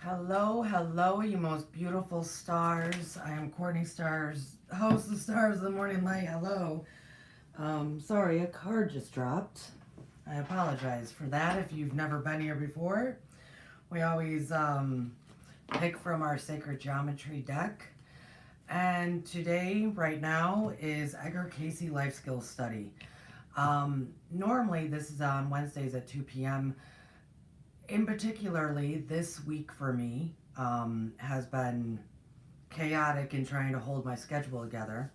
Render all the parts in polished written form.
Hello, you most beautiful stars. I am Courtney Stars, host of Stars of the Morning Light. Hello. Sorry, a card just dropped. I apologize for that if you've never been here before. We always pick from our Sacred Geometry deck. And today, right now, is Edgar Cayce Life Skills Study. Normally, this is on Wednesdays at 2 p.m. In particularly, this week for me has been chaotic in trying to hold my schedule together.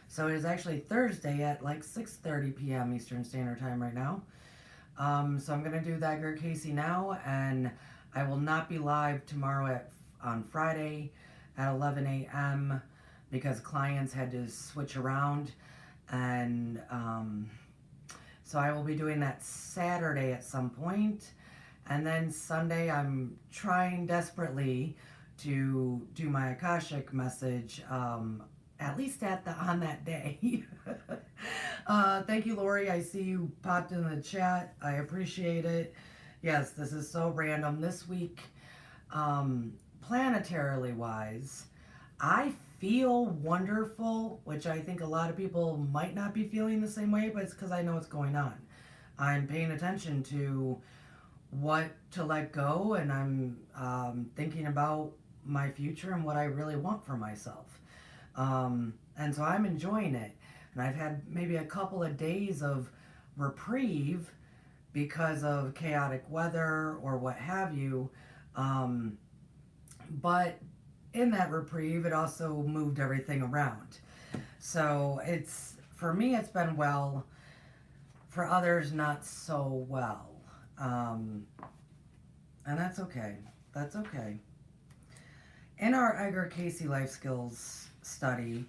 So it is actually Thursday at like 6:30 p.m. Eastern Standard Time right now. So I'm going to do the Edgar Cayce now, and I will not be live tomorrow on Friday at 11 a.m. because clients had to switch around, and so I will be doing that Saturday at some point. And then Sunday, I'm trying desperately to do my Akashic message, at least on that day. Thank you, Lori. I see you popped in the chat. I appreciate it. Yes, this is so random. This week, planetarily wise, I feel wonderful, which I think a lot of people might not be feeling the same way, but it's because I know what's going on. I'm paying attention to what to let go, and I'm thinking about my future and what I really want for myself. And so I'm enjoying it. And I've had maybe a couple of days of reprieve because of chaotic weather or what have you. But in that reprieve, it also moved everything around. So for me, it's been well. For others, not so well. And that's okay. That's okay. In our Edgar Cayce Life Skills study,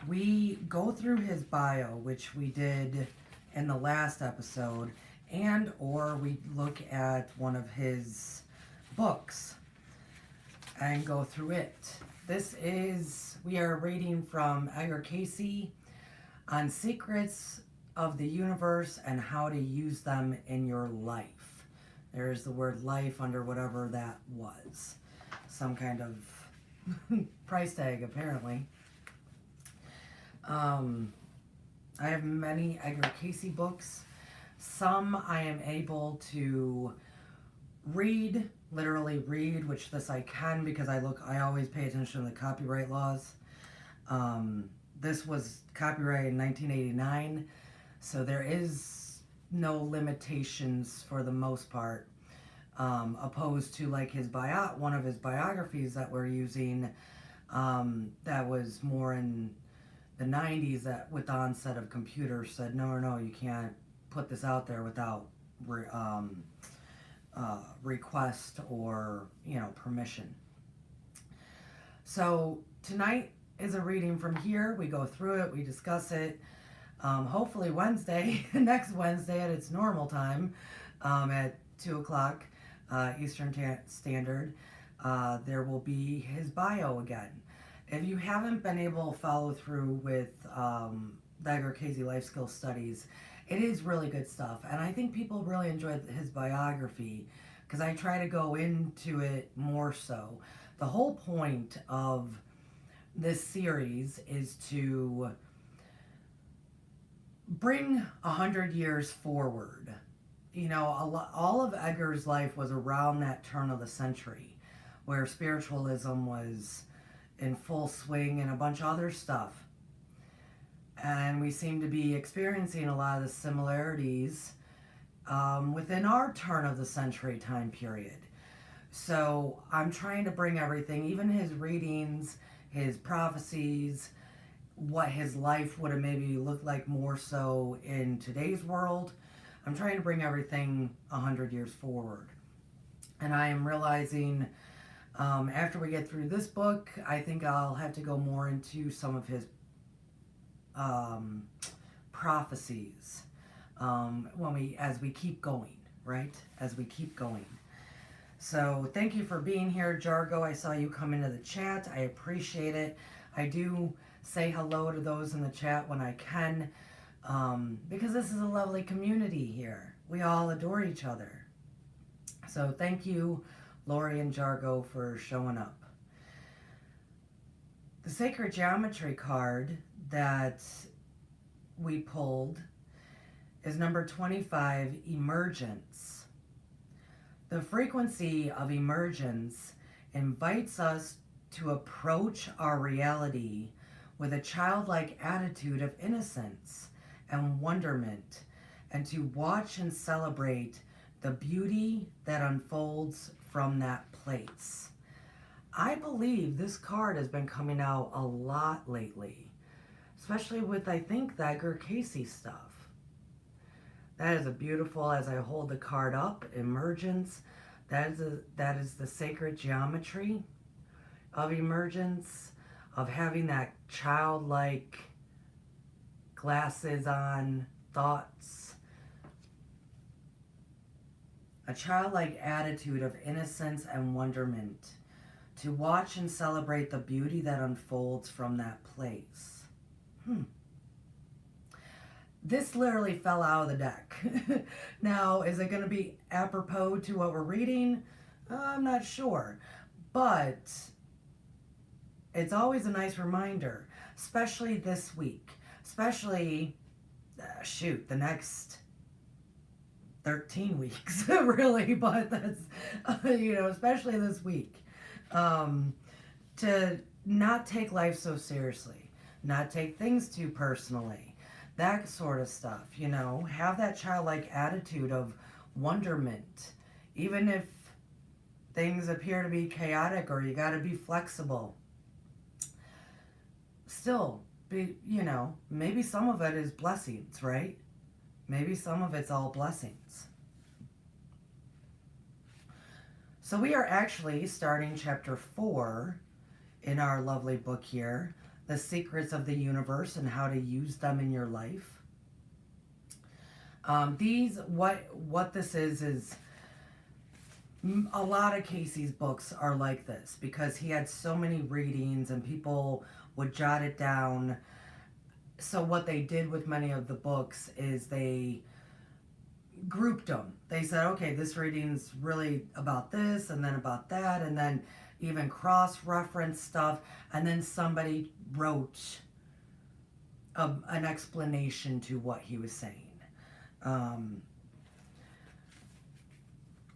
we go through his bio, which we did in the last episode, or we look at one of his books and go through it. We are reading from Edgar Cayce on secrets of the universe and how to use them in your life. There's the word life under whatever that was. Some kind of price tag, apparently. I have many Edgar Cayce books. Some I am able to read, literally read, which this I can because I always pay attention to the copyright laws. This was copyrighted in 1989, so there is no limitations for the most part, opposed to like one of his biographies that we're using, that was more in the 90s, that with the onset of computers said, no, you can't put this out there without request or, permission. So tonight is a reading from here. We go through it, we discuss it. Hopefully next Wednesday at its normal time, at 2 o'clock Eastern Standard, there will be his bio again. If you haven't been able to follow through with the Edgar Cayce Life Skills Studies, it is really good stuff. And I think people really enjoy his biography because I try to go into it more so. The whole point of this series is to bring 100 years forward. All of Edgar's life was around that turn of the century where spiritualism was in full swing and a bunch of other stuff. And we seem to be experiencing a lot of the similarities within our turn of the century time period. So I'm trying to bring everything, even his readings, his prophecies, what his life would have maybe looked like more so in today's world. I'm trying to bring everything 100 years forward. And I am realizing after we get through this book, I think I'll have to go more into some of his prophecies as we keep going, right? As we keep going. So thank you for being here, Jargo. I saw you come into the chat. I appreciate it. I do say hello to those in the chat when I can, because this is a lovely community here. We all adore each other. So thank you Lori and Jargo for showing up. The Sacred Geometry card that we pulled is number 25, Emergence. The frequency of emergence invites us to approach our reality with a childlike attitude of innocence and wonderment, and to watch and celebrate the beauty that unfolds from that place. I believe this card has been coming out a lot lately, especially with, I think, the Edgar Cayce stuff. That is a beautiful, as I hold the card up, emergence. That is the sacred geometry of emergence, of having that childlike glasses on thoughts, a childlike attitude of innocence and wonderment, to watch and celebrate the beauty that unfolds from that place. This literally fell out of the deck. Now, is it going to be apropos to what we're reading? I'm not sure. But it's always a nice reminder, especially this week. Especially, the next 13 weeks, really. But that's, especially this week. To not take life so seriously. Not take things too personally. That sort of stuff, have that childlike attitude of wonderment, even if things appear to be chaotic or you got to be flexible. Still, maybe some of it is blessings, right? Maybe some of it's all blessings. So we are actually starting chapter 4 in our lovely book here, The Secrets of the Universe and How to Use Them in Your Life. What this is a lot of Cayce's books are like this, because he had so many readings and people would jot it down. So what they did with many of the books is they grouped them. They said, okay, this reading's really about this and then about that, and then even cross-reference stuff, and then somebody wrote an explanation to what he was saying.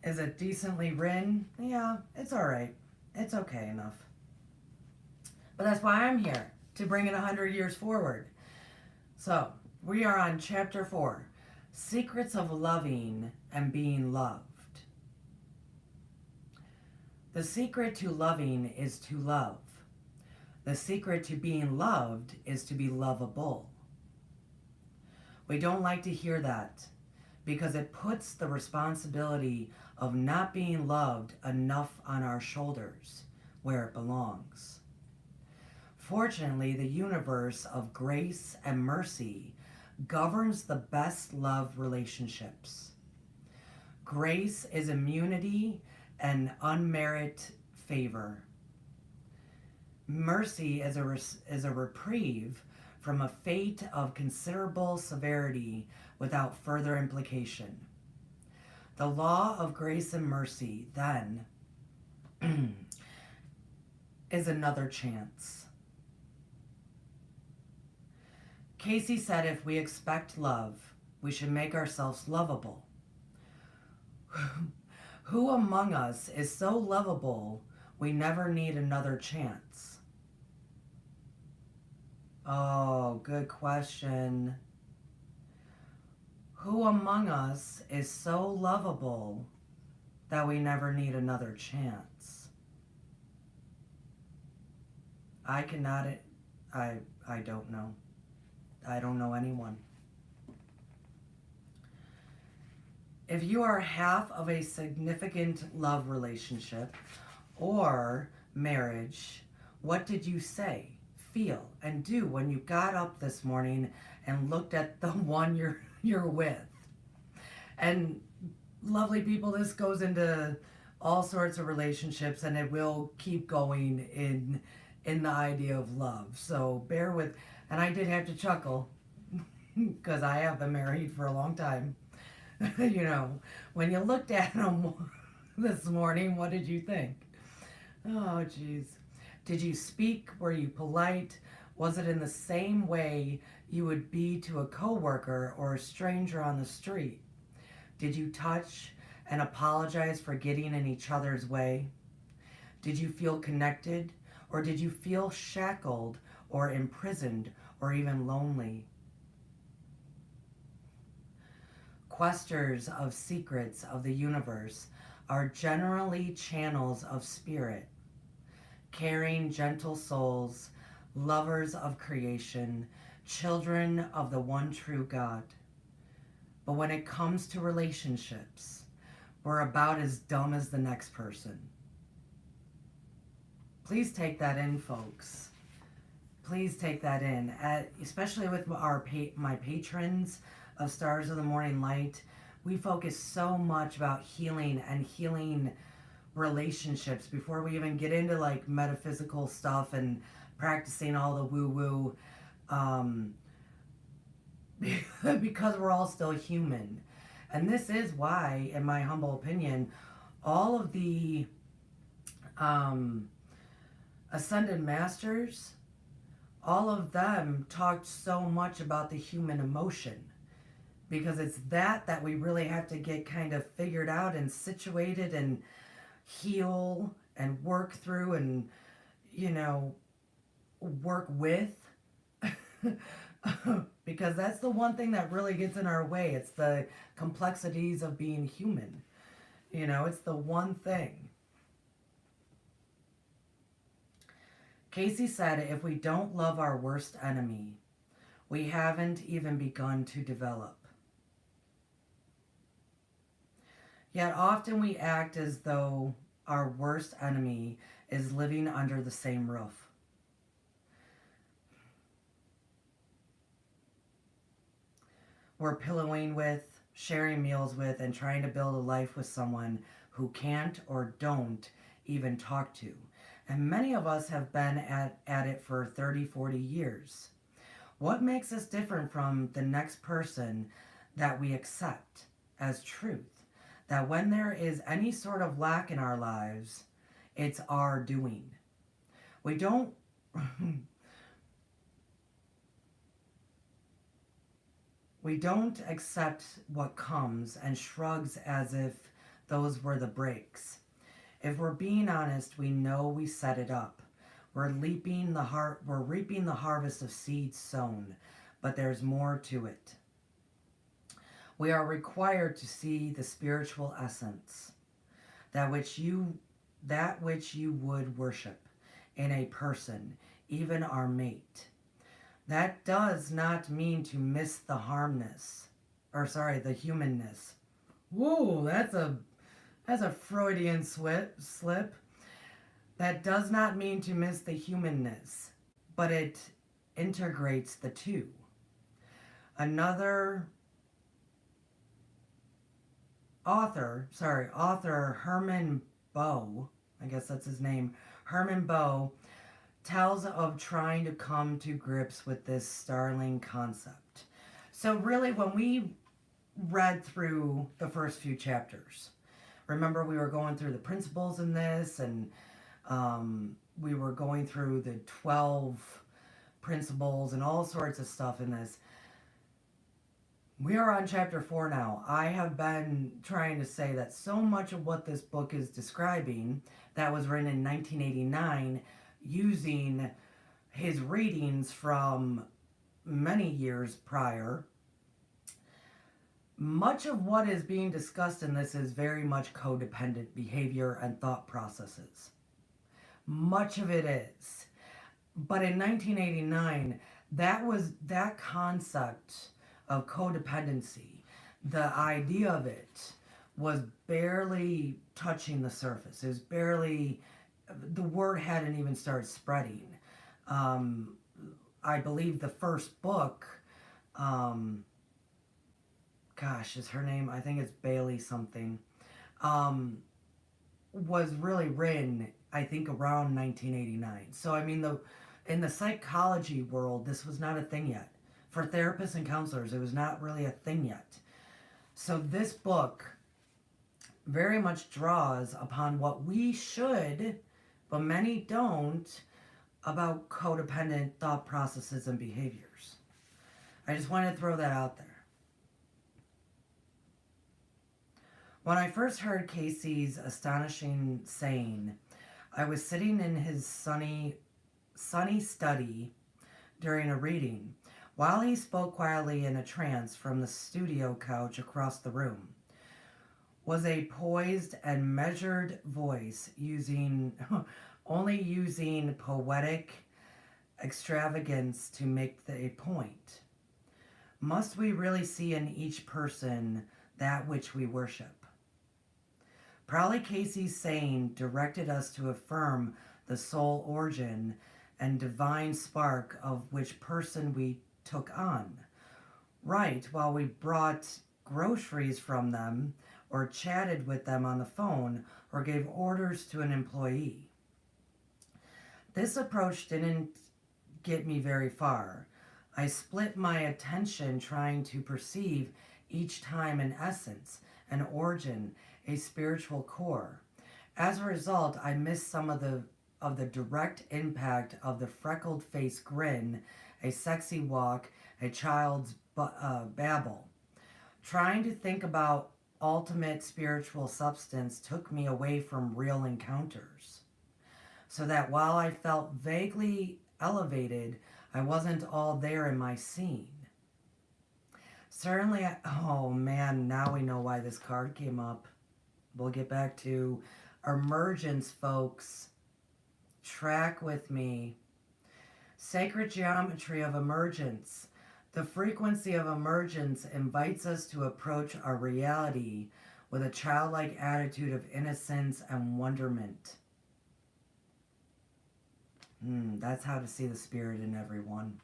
Is it decently written? Yeah, it's all right. It's okay enough. But that's why I'm here, to bring it 100 years forward. So, we are on chapter 4, Secrets of Loving and Being Loved. The secret to loving is to love. The secret to being loved is to be lovable. We don't like to hear that, because it puts the responsibility of not being loved enough on our shoulders, where it belongs. Fortunately, the universe of grace and mercy governs the best love relationships. Grace is immunity and unmerited favor. Mercy is a reprieve from a fate of considerable severity without further implication. The law of grace and mercy, then, is another chance. Cayce said if we expect love, we should make ourselves lovable. Who among us is so lovable we never need another chance? Oh, good question. Who among us is so lovable that we never need another chance? I don't know. I don't know anyone. If you are half of a significant love relationship or marriage, what did you say, feel, and do when you got up this morning and looked at the one you're with? And lovely people, this goes into all sorts of relationships, and it will keep going in the idea of love. So bear with, and I did have to chuckle because I have been married for a long time. When you looked at them this morning. What did you think? Oh, geez. Did you speak? Were you polite? Was it in the same way you would be to a coworker or a stranger on the street? Did you touch and apologize for getting in each other's way? Did you feel connected, or did you feel shackled or imprisoned or even lonely? Questers of secrets of the universe are generally channels of spirit, caring, gentle souls, lovers of creation, children of the one true God. But when it comes to relationships, we're about as dumb as the next person. Please take that in, folks. Please take that in, especially with my patrons of Stars of the Morning Light. We focus so much about healing and healing relationships before we even get into like metaphysical stuff and practicing all the woo-woo, because we're all still human. And this is why, in my humble opinion, all of the ascended masters, all of them talked so much about the human emotion, because it's that we really have to get kind of figured out and situated and heal and work through and, work with. Because that's the one thing that really gets in our way. It's the complexities of being human. It's the one thing. Cayce said, if we don't love our worst enemy, we haven't even begun to develop. Yet often we act as though our worst enemy is living under the same roof. We're pillowing with, sharing meals with, and trying to build a life with someone who can't or don't even talk to. And many of us have been at it for 30, 40 years. What makes us different from the next person that we accept as truth? That when there is any sort of lack in our lives, it's our doing. We don't we don't accept what comes and shrugs as if those were the breaks. If we're being honest, we know we set it up. We're reaping the harvest of seeds sown, but there's more to it. We are required to see the spiritual essence, that which you would worship in a person, even our mate. That does not mean to miss the the humanness. Whoa, that's a Freudian slip. That does not mean to miss the humanness, but it integrates the two. Another author Herman Boe, I guess that's his name, Herman Boe, tells of trying to come to grips with this startling concept. So really, when we read through the first few chapters, remember we were going through the principles in this, and we were going through the 12 principles and all sorts of stuff in this. We are on chapter 4 now. I have been trying to say that so much of what this book is describing, that was written in 1989, using his readings from many years prior, much of what is being discussed in this is very much codependent behavior and thought processes. Much of it is. But in 1989, that concept of codependency, the idea of it was barely touching the surface. It was barely, the word hadn't even started spreading. I believe the first book, is her name, I think it's Bailey something, was really written, I think, around 1989. So, I mean, in the psychology world, this was not a thing yet. For therapists and counselors, it was not really a thing yet. So this book very much draws upon what we should, but many don't, about codependent thought processes and behaviors. I just wanted to throw that out there. When I first heard Cayce's astonishing saying, I was sitting in his sunny study during a reading, while he spoke quietly in a trance from the studio couch across the room. Was a poised and measured voice only using poetic extravagance to make a point. Must we really see in each person that which we worship? Probably Cayce's saying directed us to affirm the soul origin and divine spark of which person we took on. Right, while we brought groceries from them, or chatted with them on the phone, or gave orders to an employee. This approach didn't get me very far. I split my attention trying to perceive each time an essence, an origin, a spiritual core. As a result, I missed some of the direct impact of the freckled face grin, a sexy walk, a child's babble. Trying to think about ultimate spiritual substance took me away from real encounters. So that while I felt vaguely elevated, I wasn't all there in my scene. Certainly, oh man, now we know why this card came up. We'll get back to emergence, folks. Track with me. Sacred geometry of emergence. The frequency of emergence invites us to approach our reality with a childlike attitude of innocence and wonderment. That's how to see the spirit in everyone.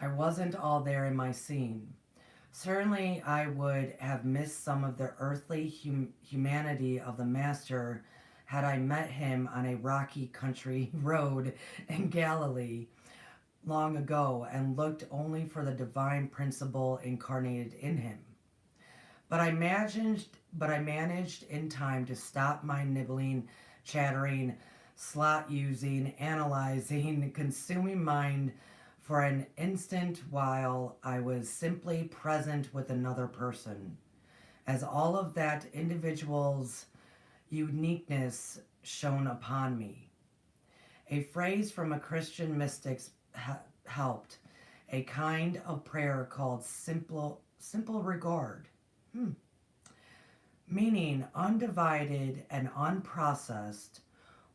I wasn't all there in my scene. Certainly, I would have missed some of the earthly humanity of the Master had I met him on a rocky country road in Galilee long ago and looked only for the divine principle incarnated in him. But I managed in time to stop my nibbling, chattering, slot using, analyzing, consuming mind for an instant while I was simply present with another person, as all of that individual's uniqueness shone upon me. A phrase from a Christian mystic helped, a kind of prayer called simple regard, meaning undivided and unprocessed,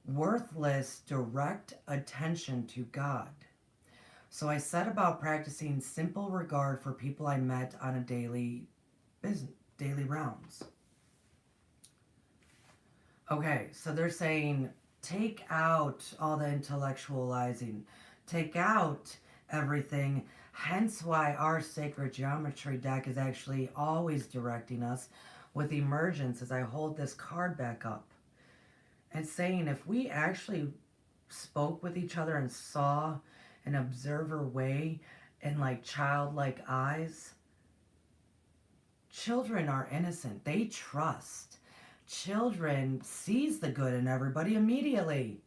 worthless, direct attention to God. So I set about practicing simple regard for people I met on a daily rounds. Okay, so they're saying take out all the intellectualizing, take out everything, hence why our sacred geometry deck is actually always directing us with emergence as I hold this card back up. And saying if we actually spoke with each other and saw an observer way and like childlike eyes, children are innocent. They trust. Children sees the good in everybody immediately.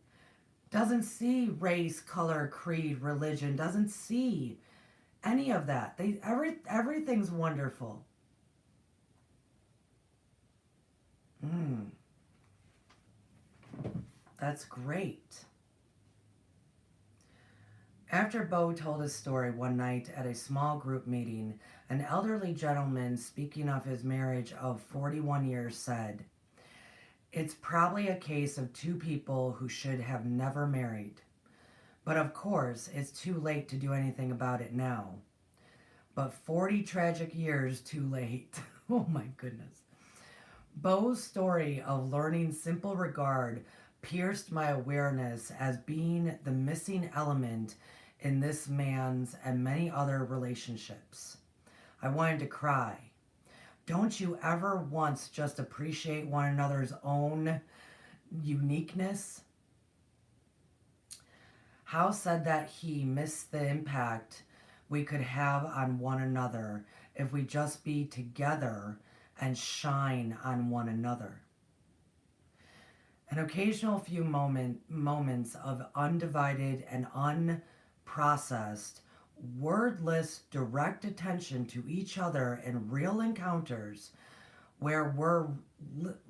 Doesn't see race, color, creed, religion. Doesn't see any of that. Everything's wonderful. That's great. After Bo told his story one night at a small group meeting, an elderly gentleman speaking of his marriage of 41 years said, "It's probably a case of two people who should have never married. But of course, it's too late to do anything about it now. But 40 tragic years too late." Oh my goodness. Bo's story of learning simple regard pierced my awareness as being the missing element in this man's and many other relationships. I wanted to cry. Don't you ever once just appreciate one another's own uniqueness? Howe said that he missed the impact we could have on one another if we just be together and shine on one another. An occasional few moments of undivided and unprocessed, wordless, direct attention to each other in real encounters where we're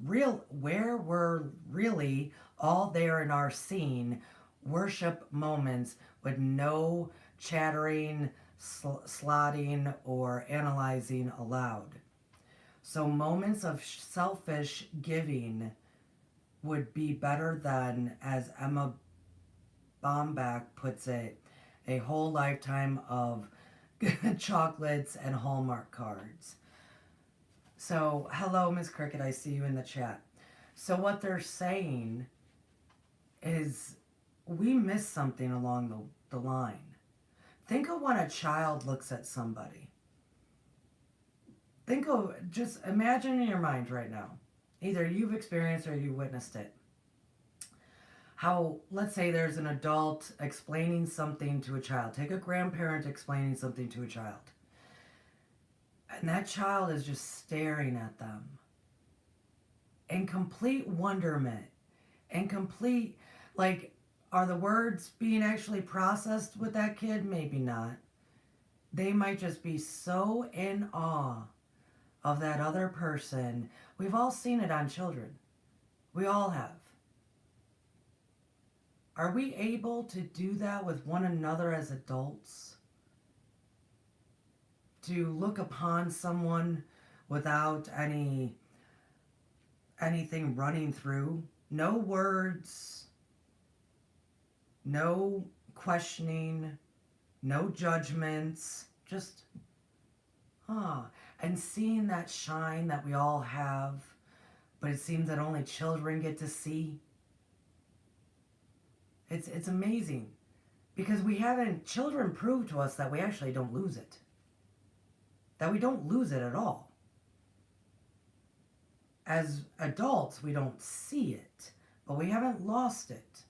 really all there in our scene, worship moments with no chattering, slotting, or analyzing aloud. So moments of selfish giving would be better than, as Emma Bombach puts it, a whole lifetime of chocolates and Hallmark cards. So, hello, Miss Cricket, I see you in the chat. So what they're saying is we miss something along the line. Think of when a child looks at somebody. Just imagine in your mind right now. Either you've experienced or you witnessed it. How, let's say there's an adult explaining something to a child. Take a grandparent explaining something to a child. And that child is just staring at them in complete wonderment, in complete, like, are the words being actually processed with that kid? Maybe not. They might just be so in awe of that other person. We've all seen it on children. We all have. Are we able to do that with one another as adults? To look upon someone without anything running through? No words, no questioning, no judgments, just, and seeing that shine that we all have, but it seems that only children get to see. It's amazing, because children prove to us that we actually don't lose it. That we don't lose it at all. As adults, we don't see it, but we haven't lost it.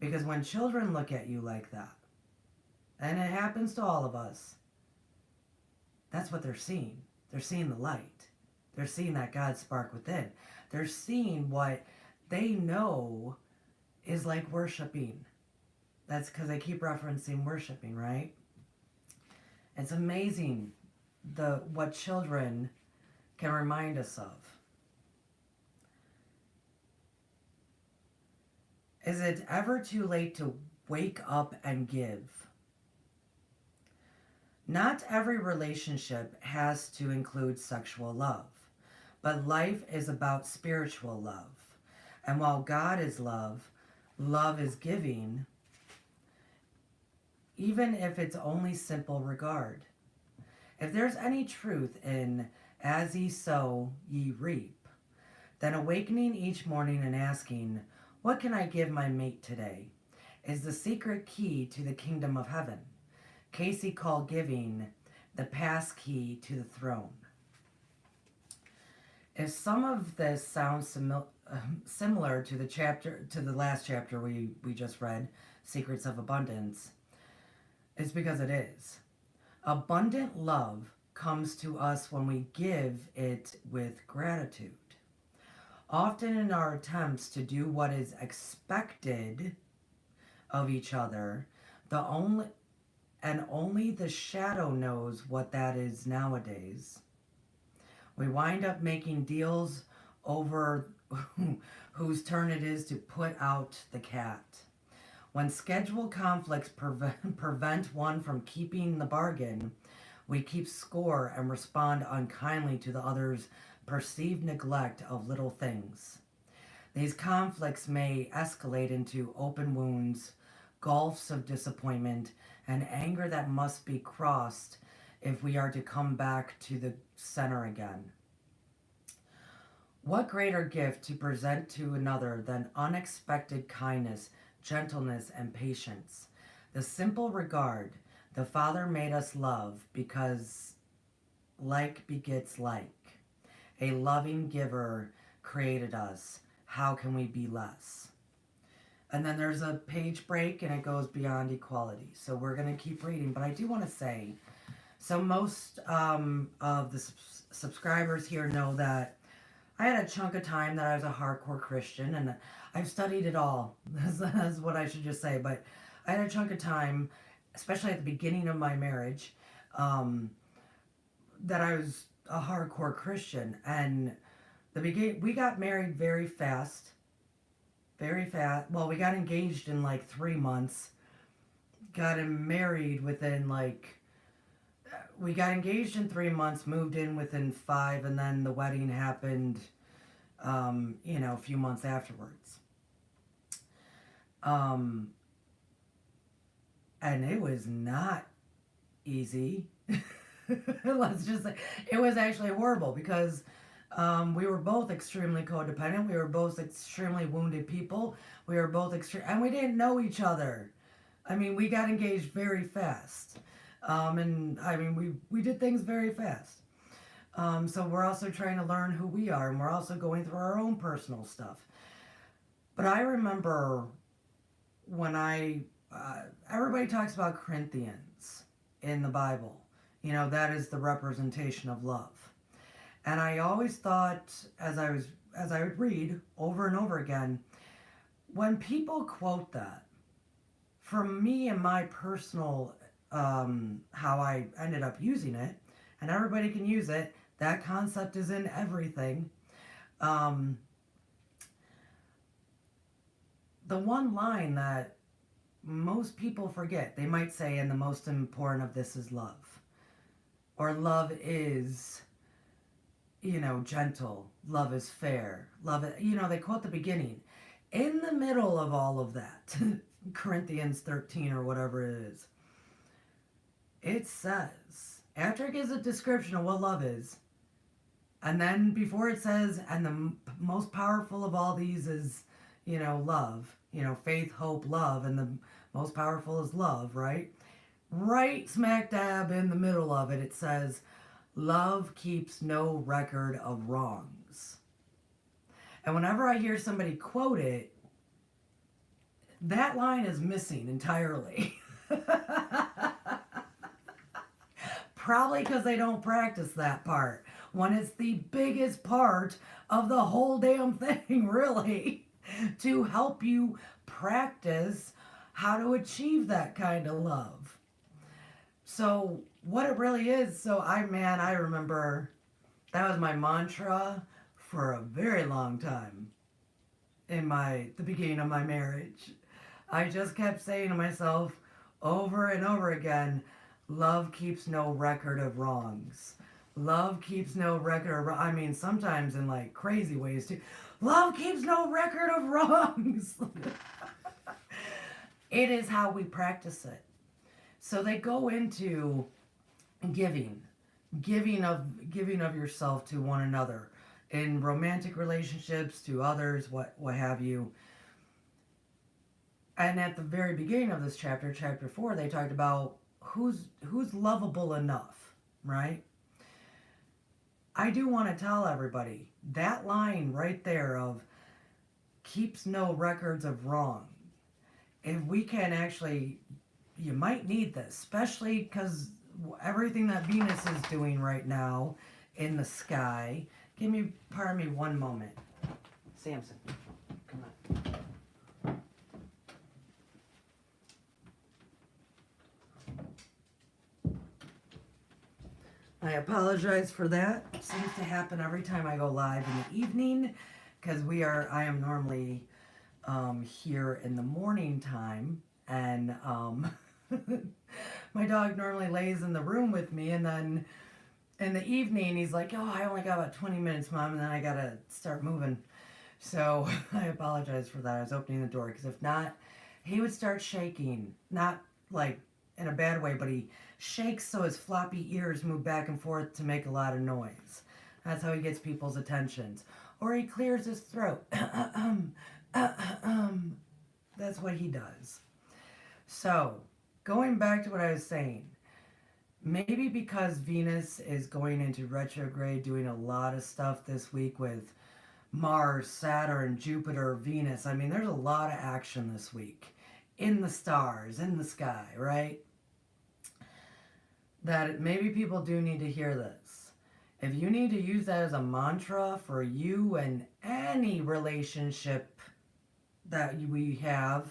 Because when children look at you like that, and it happens to all of us, that's what they're seeing. They're seeing the light. They're seeing that God spark within. They're seeing what they know is like worshiping. That's because I keep referencing worshiping, right? It's amazing what children can remind us of. Is it ever too late to wake up and give? Not every relationship has to include sexual love, but life is about spiritual love. And while God is love, love is giving, even if it's only simple regard. If there's any truth in as ye sow, ye reap, then awakening each morning and asking, what can I give my mate today, is the secret key to the kingdom of heaven. Cayce called giving the pass key to the throne. If some of this sounds similar to the last chapter we just read, Secrets of Abundance, it's because it is. Abundant love comes to us when we give it with gratitude. Often in our attempts to do what is expected of each other, only the shadow knows what that is nowadays. We wind up making deals over whose turn it is to put out the cat. When schedule conflicts prevent one from keeping the bargain, we keep score and respond unkindly to the other's perceived neglect of little things. These conflicts may escalate into open wounds, gulfs of disappointment, and anger that must be crossed if we are to come back to the center again. What greater gift to present to another than unexpected kindness, gentleness, and patience? The simple regard the Father made us love, because like begets like. A loving giver created us. How can we be less? And then there's a page break and it goes beyond equality. So we're going to keep reading. But I do want to say So most of the subscribers here know that I had a chunk of time that I was a hardcore Christian, and I've studied it all. That's what I should just say. But I had a chunk of time, especially at the beginning of my marriage, um, that I was a hardcore Christian, and we got married very fast, very fast. Well, we got engaged in like 3 months. Got him married within like we got engaged in 3 months, moved in within five, and then the wedding happened, a few months afterwards. Um, and it was not easy. Let's just say it was actually horrible because we were both extremely codependent. We were both extremely wounded people. We were both and we didn't know each other. I mean, we got engaged very fast. And I mean, we did things very fast. So we're also trying to learn who we are, and we're also going through our own personal stuff. But I remember when everybody talks about Corinthians in the Bible. You know, that is the representation of love. And I always thought, as I would read over and over again, when people quote that, for me and my personal how I ended up using it, and everybody can use it. That concept is in everything. The one line that most people forget, they might say, and the most important of this is love. Or love is, gentle. Love is fair. Love, they quote the beginning. In the middle of all of that, Corinthians 13 or whatever it is, it says, after it gives a description of what love is, and then before it says, and the most powerful of all these is, love, faith, hope, love, and the most powerful is love, right? Right smack dab in the middle of it, it says, love keeps no record of wrongs. And whenever I hear somebody quote it, that line is missing entirely. Probably because they don't practice that part. When it's the biggest part of the whole damn thing, really, to help you practice how to achieve that kind of love. So, what it really is, I remember that was my mantra for a very long time in the beginning of my marriage. I just kept saying to myself over and over again, love keeps no record of wrongs. Love keeps no record of, sometimes in like crazy ways too. Love keeps no record of wrongs. It is how we practice it. So they go into giving of yourself to one another in romantic relationships, to others, what have you. And at the very beginning of this chapter 4, they talked about who's lovable enough, right? I do want to tell everybody that line right there of keeps no records of wrong. If we can actually, you might need this, especially because everything that Venus is doing right now in the sky. Pardon me one moment. Samson, come on. I apologize for that. It seems to happen every time I go live in the evening because I am normally here in the morning time, and my dog normally lays in the room with me, and then in the evening he's like, oh, I only got about 20 minutes, Mom, and then I gotta start moving. So I apologize for that. I was opening the door because if not, he would start shaking. Not like in a bad way, but he shakes so his floppy ears move back and forth to make a lot of noise. That's how he gets people's attentions. Or he clears his throat. That's what he does. So, going back to what I was saying, maybe because Venus is going into retrograde, doing a lot of stuff this week with Mars, Saturn, Jupiter, Venus. There's a lot of action this week in the stars, in the sky, right? that maybe people do need to hear this. If you need to use that as a mantra for you and any relationship that we have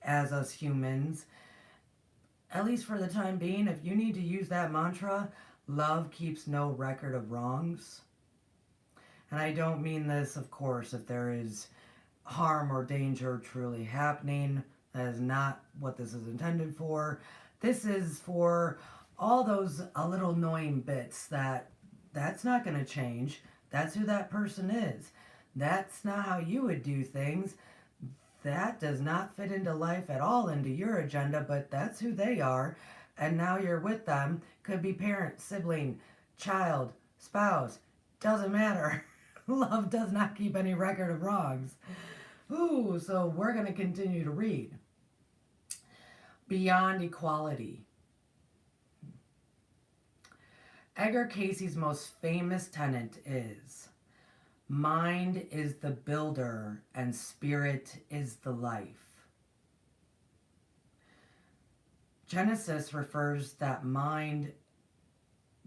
as us humans, at least for the time being, if you need to use that mantra, love keeps no record of wrongs. And I don't mean this, of course, if there is harm or danger truly happening. That is not what this is intended for. This is for all those little annoying bits that's not going to change. That's who that person is. That's not how you would do things. That does not fit into life at all, into your agenda, but that's who they are. And now you're with them. Could be parent, sibling, child, spouse. Doesn't matter. Love does not keep any record of wrongs. Ooh, so we're going to continue to read. Beyond equality. Edgar Cayce's most famous tenet is, mind is the builder and spirit is the life. Genesis refers that mind,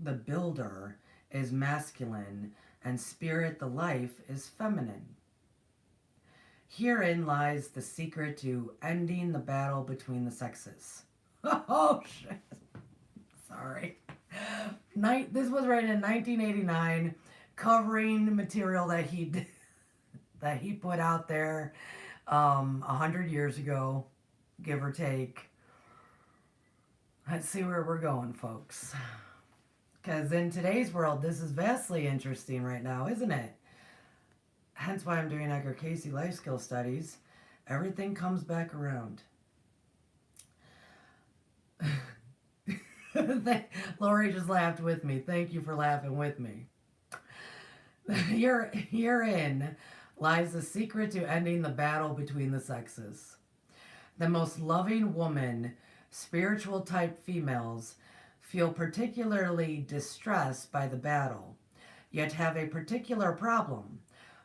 the builder, is masculine and spirit, the life, is feminine. Herein lies the secret to ending the battle between the sexes. Oh, shit. Sorry. This was written in 1989, covering material that he put out there 100 years ago, give or take. Let's see where we're going, folks. Because in today's world, this is vastly interesting right now, isn't it? Hence why I'm doing Edgar Cayce life skill studies. Everything comes back around. Lori just laughed with me. Thank you for laughing with me. Herein lies the secret to ending the battle between the sexes. The most loving woman, spiritual type females, feel particularly distressed by the battle, yet have a particular problem: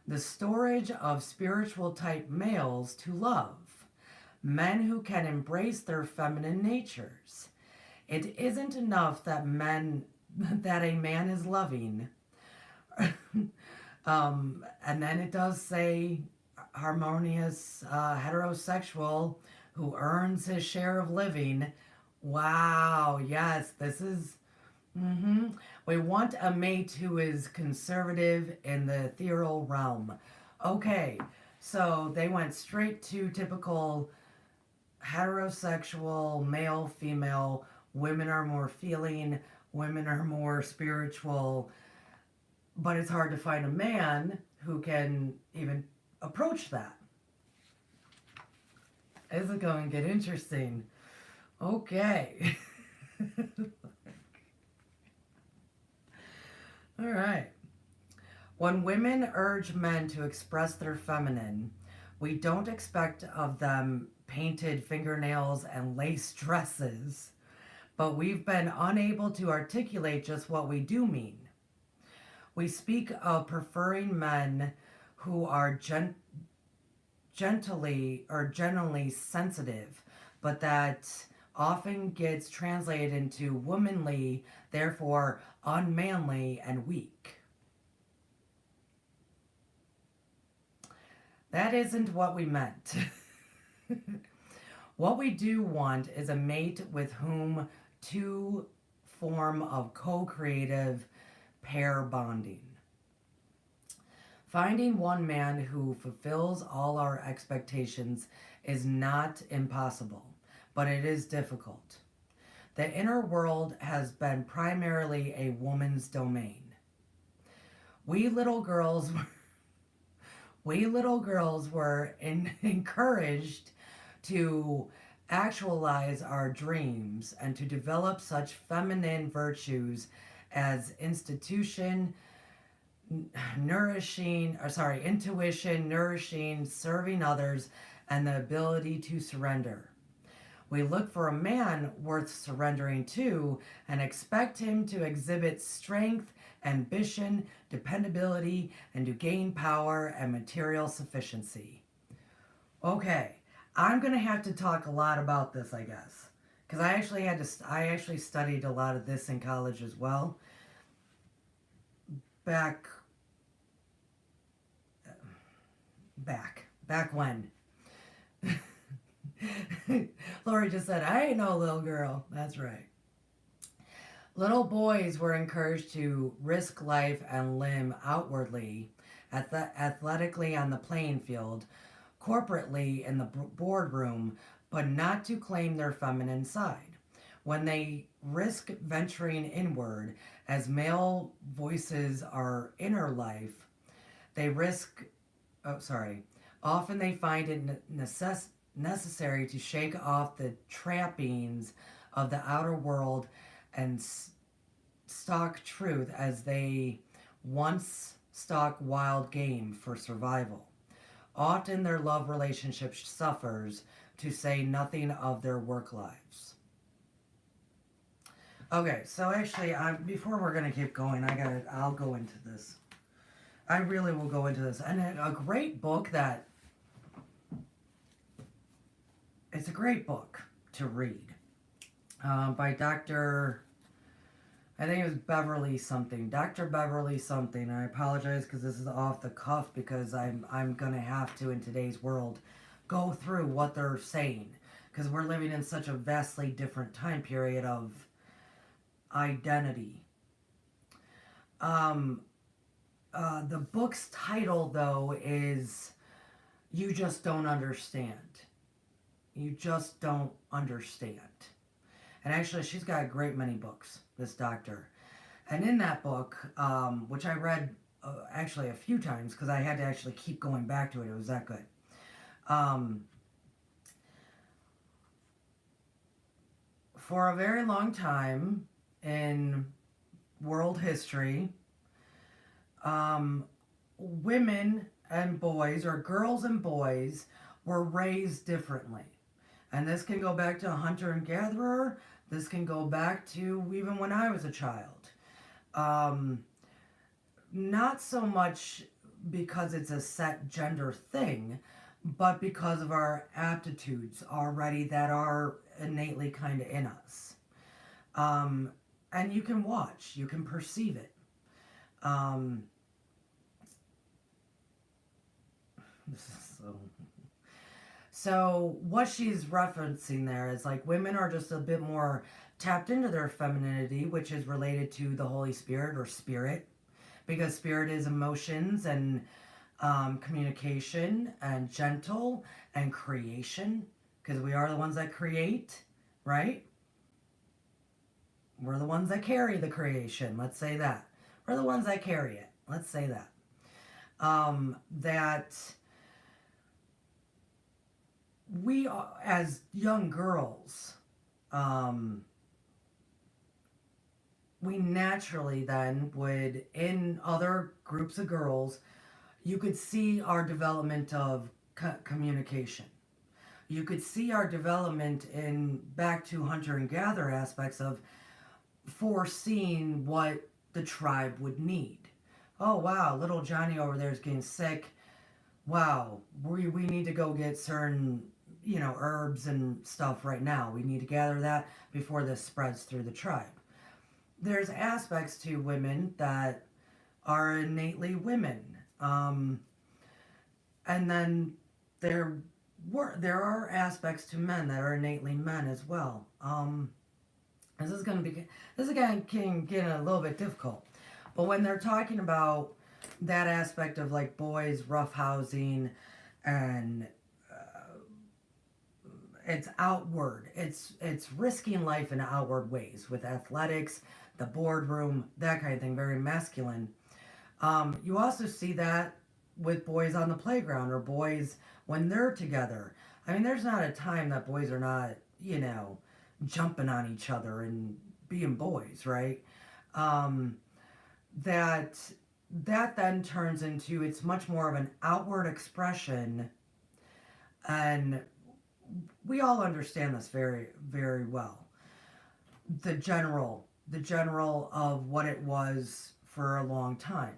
the storage of spiritual type males to love, men who can embrace their feminine natures. It isn't enough that a man is loving. And then it does say harmonious heterosexual who earns his share of living. Wow, yes, this is... We want a mate who is conservative in the ethereal realm. Okay, so they went straight to typical heterosexual, male, female. Women are more feeling, women are more spiritual, but it's hard to find a man who can even approach that. This is going to get interesting. Okay. All right. When women urge men to express their feminine, we don't expect of them painted fingernails and lace dresses, but we've been unable to articulate just what we do mean. We speak of preferring men who are generally sensitive, but that often gets translated into womanly, therefore unmanly and weak. That isn't what we meant. What we do want is a mate with whom to form of co-creative pair bonding. Finding one man who fulfills all our expectations is not impossible, but it is difficult. The inner world has been primarily a woman's domain. We little girls were encouraged to actualize our dreams and to develop such feminine virtues as intuition, nourishing, serving others, and the ability to surrender. We look for a man worth surrendering to and expect him to exhibit strength, ambition, dependability, and to gain power and material sufficiency. Okay, I'm going to have to talk a lot about this, I guess, because I actually studied a lot of this in college as well. Back, back when. Lori just said, I ain't no little girl. That's right. Little boys were encouraged to risk life and limb outwardly, athletically on the playing field, corporately in the boardroom, but not to claim their feminine side. When they risk venturing inward, as male voices are inner life, they risk, oh, sorry, often they find it necessary to shake off the trappings of the outer world and stalk truth as they once stalk wild game for survival. Often their love relationship suffers, to say nothing of their work lives. Okay, so actually, before we're gonna keep going, I'll go into this. I really will go into this, and a great book that it's a great book to read by Dr. I think it was Beverly something, Dr. Beverly something. I apologize because this is off the cuff because I'm gonna have to in today's world go through what they're saying because we're living in such a vastly different time period of identity. The book's title though is "You Just Don't Understand." You just don't understand. And actually, she's got a great many books, this doctor. And in that book, which I read actually a few times because I had to actually keep going back to it, it was that good. For a very long time in world history, women and boys, or girls and boys, were raised differently. And this can go back to a hunter and gatherer. This can go back to even when I was a child. Not so much because it's a set gender thing, but because of our aptitudes already that are innately kind of in us. And you can watch, you can perceive it. This is so what she's referencing there is like women are just a bit more tapped into their femininity, which is related to the Holy Spirit or spirit, because spirit is emotions and communication and gentle and creation, because we are the ones that create, right? We're the ones that carry the creation. Let's say that. We're the ones that carry it. Let's say that. That we, as young girls, we naturally then would, in other groups of girls, you could see our development of communication. You could see our development in back to hunter and gatherer aspects of foreseeing what the tribe would need. Oh wow, little Johnny over there is getting sick. Wow, we need to go get certain, herbs and stuff right now. We need to gather that before this spreads through the tribe. There's aspects to women that are innately women. And then there are aspects to men that are innately men as well. This is going can get a little bit difficult. But when they're talking about that aspect of like boys roughhousing and it's outward, it's risking life in outward ways with athletics, the boardroom, that kind of thing, very masculine. You also see that with boys on the playground or boys when they're together. I mean, there's not a time that boys are not, jumping on each other and being boys, right? That then turns into, it's much more of an outward expression, and we all understand this very, very well. The general of what it was for a long time.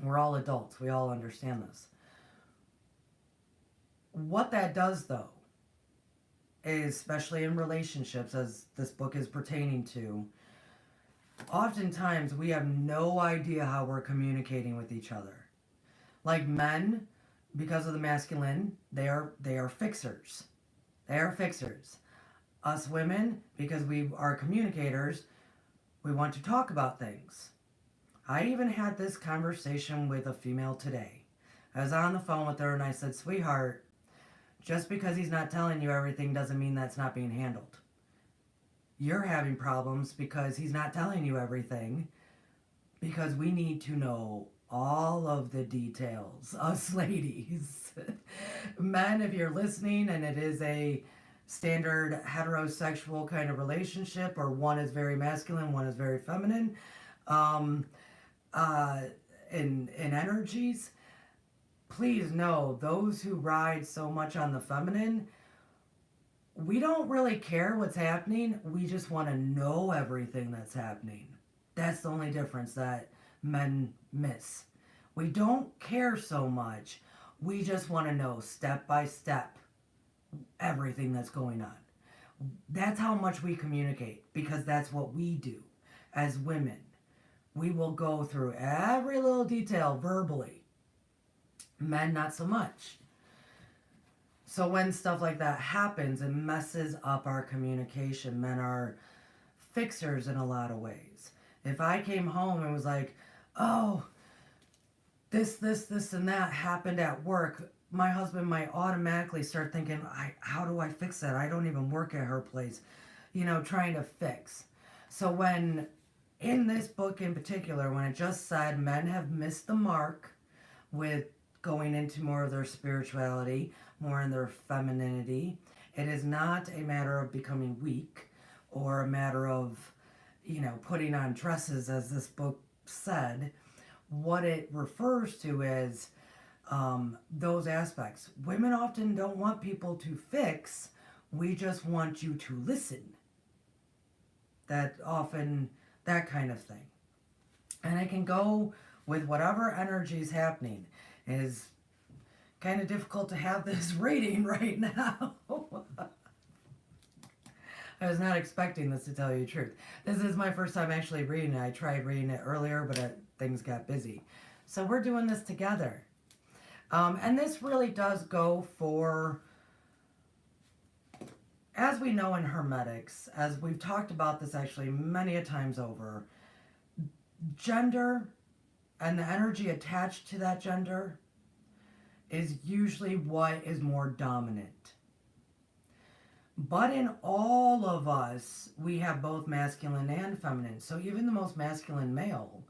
We're all adults. We all understand this. What that does, though, especially in relationships, as this book is pertaining to, oftentimes we have no idea how we're communicating with each other. Like men, because of the masculine, they are fixers. They are fixers. Us women, because we are communicators, we want to talk about things. I even had this conversation with a female today. I was on the phone with her and I said, "Sweetheart, just because he's not telling you everything doesn't mean that's not being handled. You're having problems because he's not telling you everything, because we need to know all of the details." Us ladies. Men, if you're listening and it is a standard heterosexual kind of relationship, or one is very masculine, one is very feminine, um, uh, in energies, please know those who ride so much on the feminine, we don't really care what's happening. We just want to know everything that's happening. That's the only difference that men miss. We don't care so much. We just want to know step by step everything that's going on. That's how much we communicate, because that's what we do as women. We will go through every little detail verbally. Men, not so much. So when stuff like that happens, it messes up our communication. Men are fixers in a lot of ways. If I came home and was like, "Oh, this, and that happened at work," my husband might automatically start thinking, "How do I fix that? I don't even work at her place." Trying to fix. So when, in this book in particular, when it just said men have missed the mark with going into more of their spirituality, more in their femininity, it is not a matter of becoming weak or a matter of, putting on dresses, as this book said. What it refers to is those aspects. Women often don't want people to fix. We just want you to listen. That kind of thing. And it can go with whatever energy is happening. It is kind of difficult to have this reading right now. I was not expecting this, to tell you the truth. This is my first time actually reading it. I tried reading it earlier, but things got busy. So we're doing this together. And this really does go for, as we know in Hermetics, as we've talked about this actually many a times over, gender and the energy attached to that gender is usually what is more dominant. But in all of us, we have both masculine and feminine. So even the most masculine male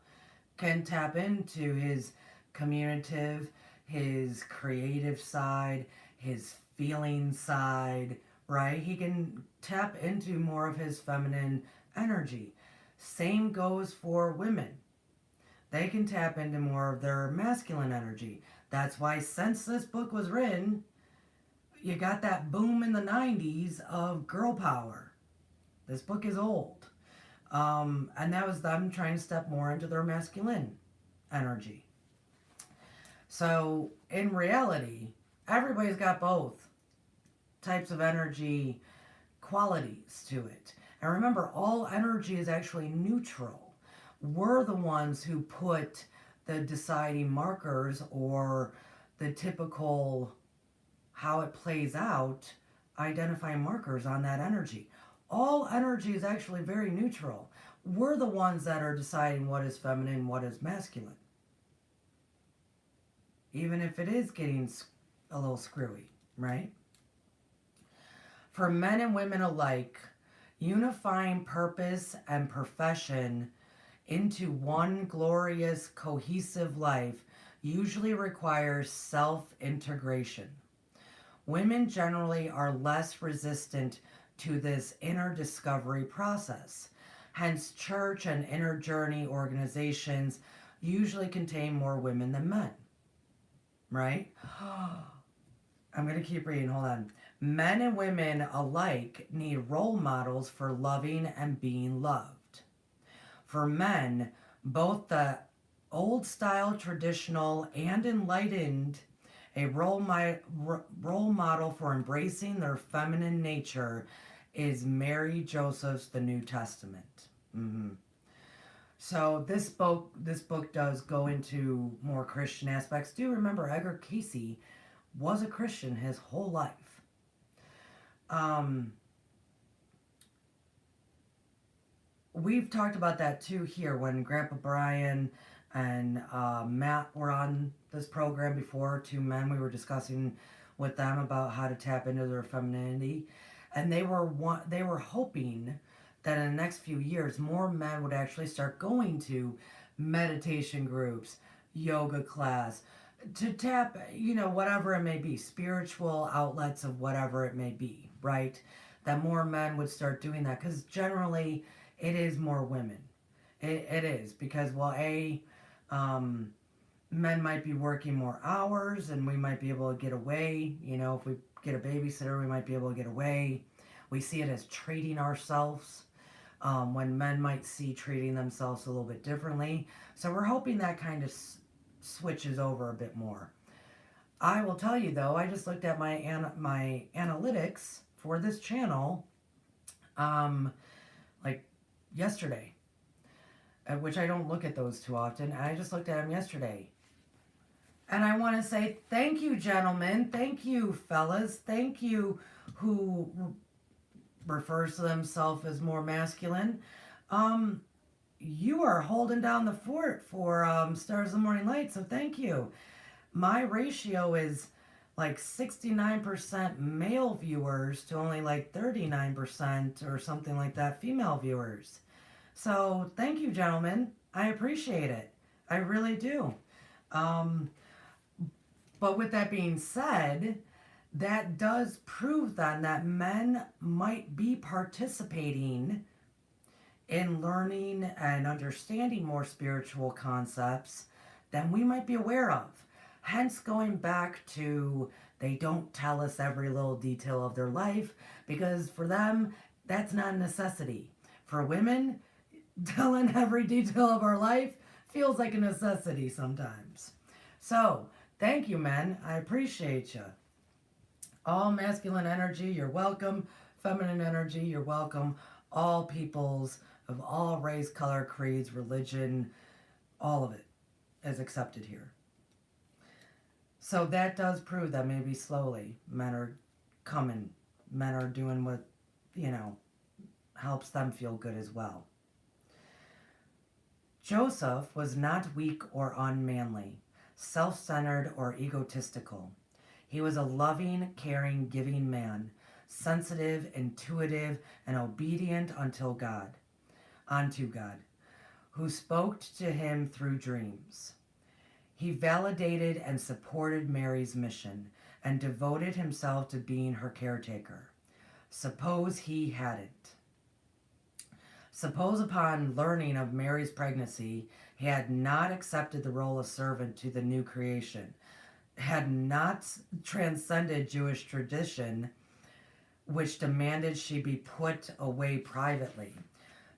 can tap into his communicative, his creative side, his feeling side, right? He can tap into more of his feminine energy. Same goes for women. They can tap into more of their masculine energy. That's why, since this book was written, you got that boom in the 90s of girl power. This book is old. And that was them trying to step more into their masculine energy. So, in reality, everybody's got both types of energy qualities to it. And remember, all energy is actually neutral. We're the ones who put the deciding markers, or the typical, how it plays out, identifying markers on that energy. All energy is actually very neutral. We're the ones that are deciding what is feminine, what is masculine. Even if it is getting a little screwy, right? For men and women alike, unifying purpose and profession into one glorious, cohesive life usually requires self-integration. Women generally are less resistant to this inner discovery process. Hence, church and inner journey organizations usually contain more women than men. Right? I'm going to keep reading. Hold on. Men and women alike need role models for loving and being loved. For men, both the old style, traditional, and enlightened A role model for embracing their feminine nature is Mary Joseph's The New Testament. So this book does go into more Christian aspects. Do remember Edgar Cayce was a Christian his whole life. We've talked about that too here when Grandpa Brian and Matt were on this program before. Two men, we were discussing with them about how to tap into their femininity, and they were hoping that in the next few years more men would actually start going to meditation groups, yoga class, to tap, whatever it may be, spiritual outlets of whatever it may be, right? That more men would start doing that, because generally it is more women. It is, because, well, men might be working more hours and we might be able to get away. If we get a babysitter, we might be able to get away. We see it as treating ourselves, when men might see treating themselves a little bit differently. So we're hoping that kind of switches over a bit more. I will tell you, though, I just looked at my analytics for this channel like yesterday, which I don't look at those too often. I just looked at them yesterday. And I want to say thank you, gentlemen. Thank you, fellas. Thank you, who refers to themselves as more masculine. You are holding down the fort for Stars of the Morning Light, so thank you. My ratio is like 69% male viewers to only like 39% or something like that female viewers. So thank you, gentlemen. I appreciate it. I really do. But with that being said, that does prove then that men might be participating in learning and understanding more spiritual concepts than we might be aware of. Hence, going back to, they don't tell us every little detail of their life, because for them, that's not a necessity. For women, telling every detail of our life feels like a necessity sometimes. So, thank you, men. I appreciate you. All masculine energy, you're welcome. Feminine energy, you're welcome. All peoples of all race, color, creeds, religion, all of it is accepted here. So that does prove that maybe slowly men are coming. Men are doing what, helps them feel good as well. Joseph was not weak or unmanly, self-centered or egotistical. He was a loving, caring, giving man, sensitive, intuitive, and obedient unto God, who spoke to him through dreams. He validated and supported Mary's mission and devoted himself to being her caretaker. Suppose he hadn't. Suppose upon learning of Mary's pregnancy, he had not accepted the role of servant to the new creation, had not transcended Jewish tradition, which demanded she be put away privately.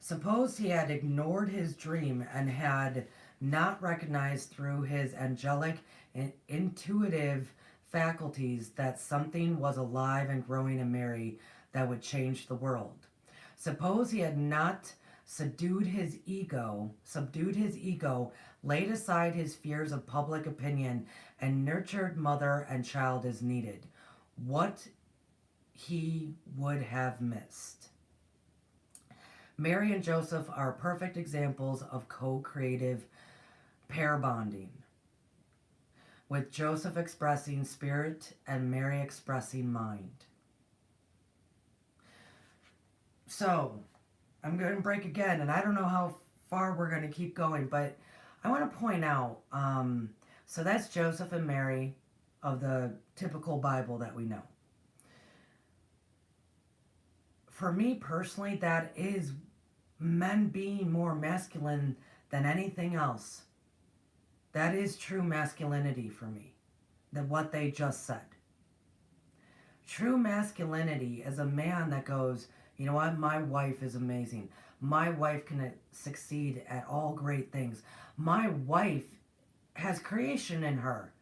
Suppose he had ignored his dream and had not recognized through his angelic and intuitive faculties that something was alive and growing in Mary that would change the world. Suppose he had not subdued his ego, laid aside his fears of public opinion, and nurtured mother and child as needed. What he would have missed. Mary and Joseph are perfect examples of co-creative pair bonding, with Joseph expressing spirit and Mary expressing mind. So, I'm going to break again, and I don't know how far we're going to keep going, but I want to point out, so that's Joseph and Mary of the typical Bible that we know. For me personally, that is men being more masculine than anything else. That is true masculinity for me, than what they just said. True masculinity is a man that goes, you know what, my wife is amazing. My wife can succeed at all great things. My wife has creation in her.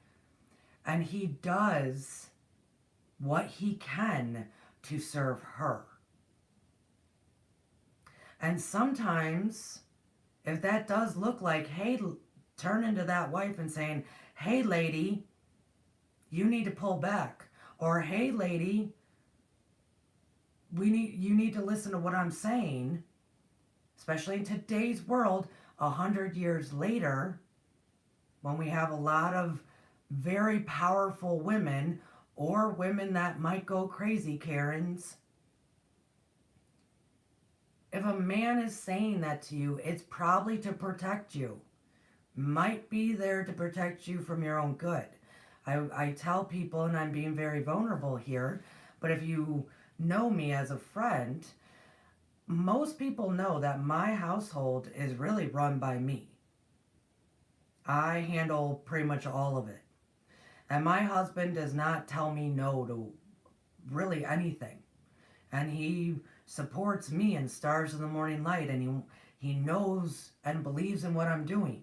And he does what he can to serve her. And sometimes, if that does look like, hey, turn into that wife and saying, hey, lady, you need to pull back. Or, hey, lady, you need to listen to what I'm saying. Especially in today's world, 100 years later, when we have a lot of very powerful women or women that might go crazy, Karens. If a man is saying that to you, it's probably to protect you. Might be there to protect you from your own good. I tell people, and I'm being very vulnerable here, but if you know me as a friend, most people know that my household is really run by me. I handle pretty much all of it. And my husband does not tell me no to really anything. And he supports me in Stars in the Morning Light, and he knows and believes in what I'm doing.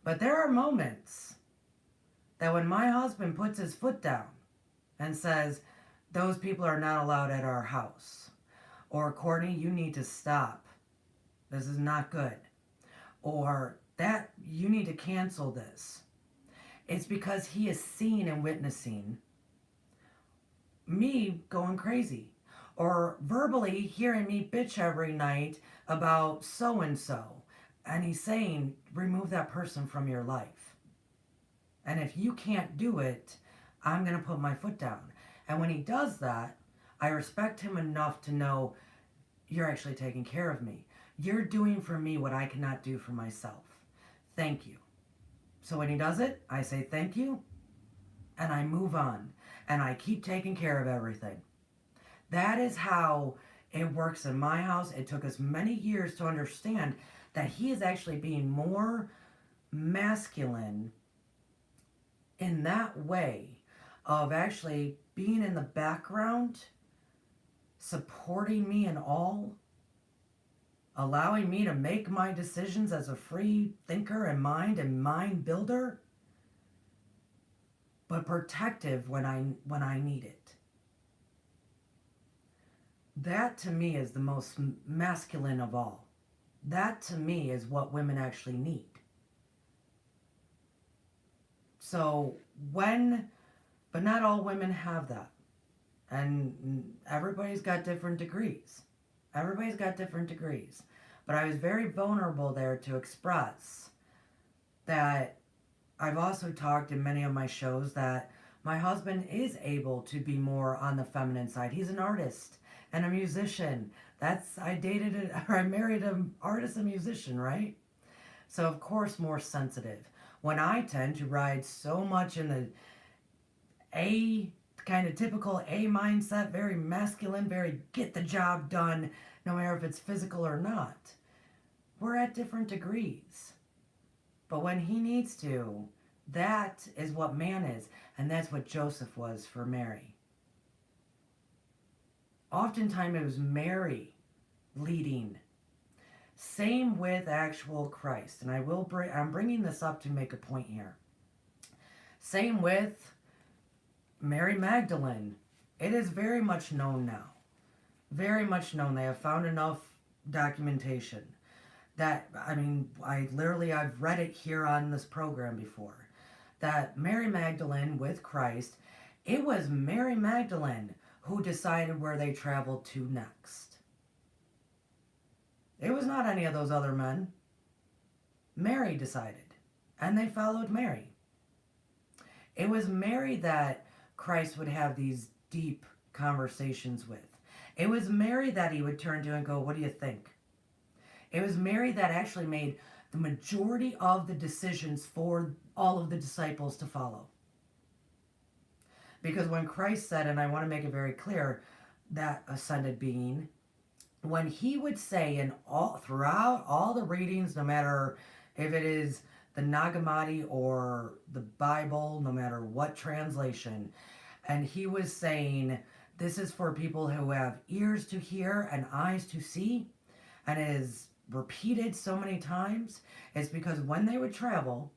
But there are moments that when my husband puts his foot down and says, those people are not allowed at our house. Or, Courtney, you need to stop. This is not good. Or, that you need to cancel this. It's because he is seeing and witnessing me going crazy. Or verbally hearing me bitch every night about so-and-so. And he's saying, remove that person from your life. And if you can't do it, I'm going to put my foot down. And when he does that, I respect him enough to know you're actually taking care of me. You're doing for me what I cannot do for myself. Thank you. So when he does it, I say thank you, and I move on, and I keep taking care of everything. That is how it works in my house. It took us many years to understand that he is actually being more masculine in that way of actually being in the background, supporting me in all, allowing me to make my decisions as a free thinker and mind builder, but protective when I need it. That to me is the most masculine of all. That to me is what women actually need. So but not all women have that. And everybody's got different degrees. Everybody's got different degrees. But I was very vulnerable there to express that I've also talked in many of my shows that my husband is able to be more on the feminine side. He's an artist and a musician. I married an artist and musician, right? So of course more sensitive. When I tend to ride so much in the kind of typical A mindset, very masculine, very get the job done, no matter if it's physical or not. We're at different degrees. But when he needs to, that is what man is. And that's what Joseph was for Mary. Oftentimes it was Mary leading. Same with actual Christ. And I'm bringing this up to make a point here. Same with Mary Magdalene. It is very much known now. Very much known. They have found enough documentation that, I've read it here on this program before, that Mary Magdalene with Christ, it was Mary Magdalene who decided where they traveled to next. It was not any of those other men. Mary decided, and they followed Mary. It was Mary that Christ would have these deep conversations with. It was Mary that he would turn to and go, what do you think? It was Mary that actually made the majority of the decisions for all of the disciples to follow. Because when Christ said, and I want to make it very clear, that ascended being, when he would say throughout all the readings, no matter if it is the Nag Hammadi or the Bible, no matter what translation, and he was saying, this is for people who have ears to hear and eyes to see, and it is repeated so many times, it's because when they would travel,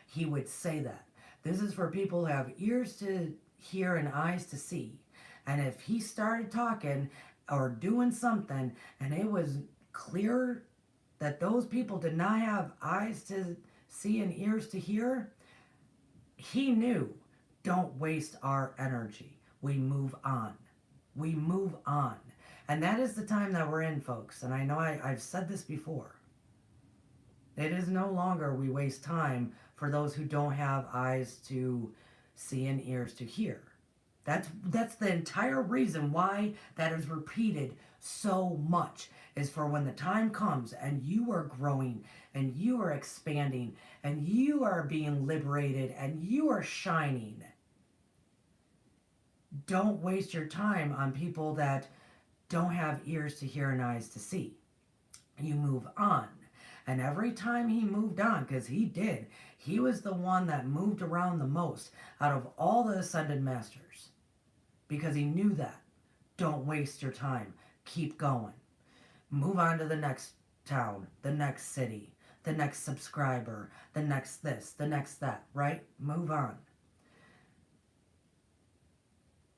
he would say that This is for people who have ears to hear and eyes to see. And if he started talking or doing something and it was clear that those people did not have eyes to see and ears to hear, he knew, don't waste our energy. We move on. We move on. And that is the time that we're in, folks. And I know I've said this before. It is no longer we waste time for those who don't have eyes to see and ears to hear. That's the entire reason why that is repeated so much, is for when the time comes and you are growing and you are expanding and you are being liberated and you are shining. Don't waste your time on people that don't have ears to hear and eyes to see. You move on. And every time he moved on, because he did, he was the one that moved around the most out of all the ascended masters. Because he knew that. Don't waste your time. Keep going. Move on to the next town, the next city, the next subscriber, the next this, the next that, right? Move on.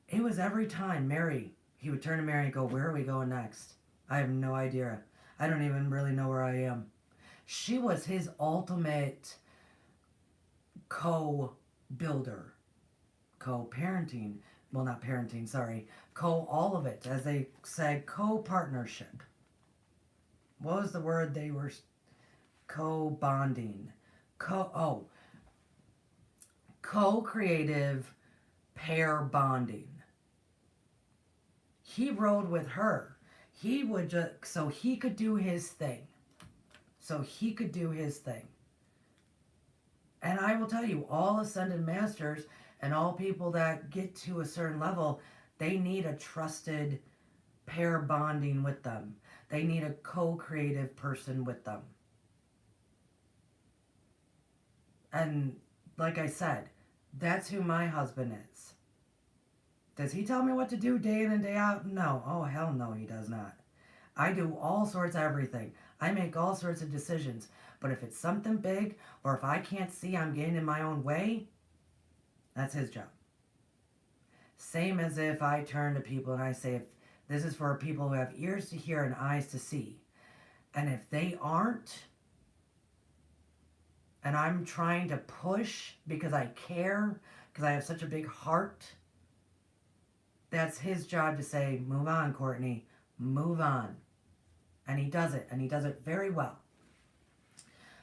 It was every time Mary, he would turn to Mary and go, where are we going next? I have no idea. I don't even really know where I am. She was his ultimate co-builder, co-parenting. Well, not parenting, sorry. All of it. As they said, co-partnership. What was the word they were? Co-bonding. Co-creative pair bonding. He rode with her. He would just, so he could do his thing. And I will tell you, all ascended masters and all people that get to a certain level, they need a trusted pair bonding with them. They need a co-creative person with them. And like I said, that's who my husband is. Does he tell me what to do day in and day out? No. Oh, hell no, he does not. I do all sorts of everything. I make all sorts of decisions. But if it's something big, or if I can't see I'm getting in my own way, that's his job. Same as if I turn to people and I say, if this is for people who have ears to hear and eyes to see. And if they aren't, and I'm trying to push because I care, because I have such a big heart, that's his job to say, move on, Courtney, move on. And he does it, and he does it very well.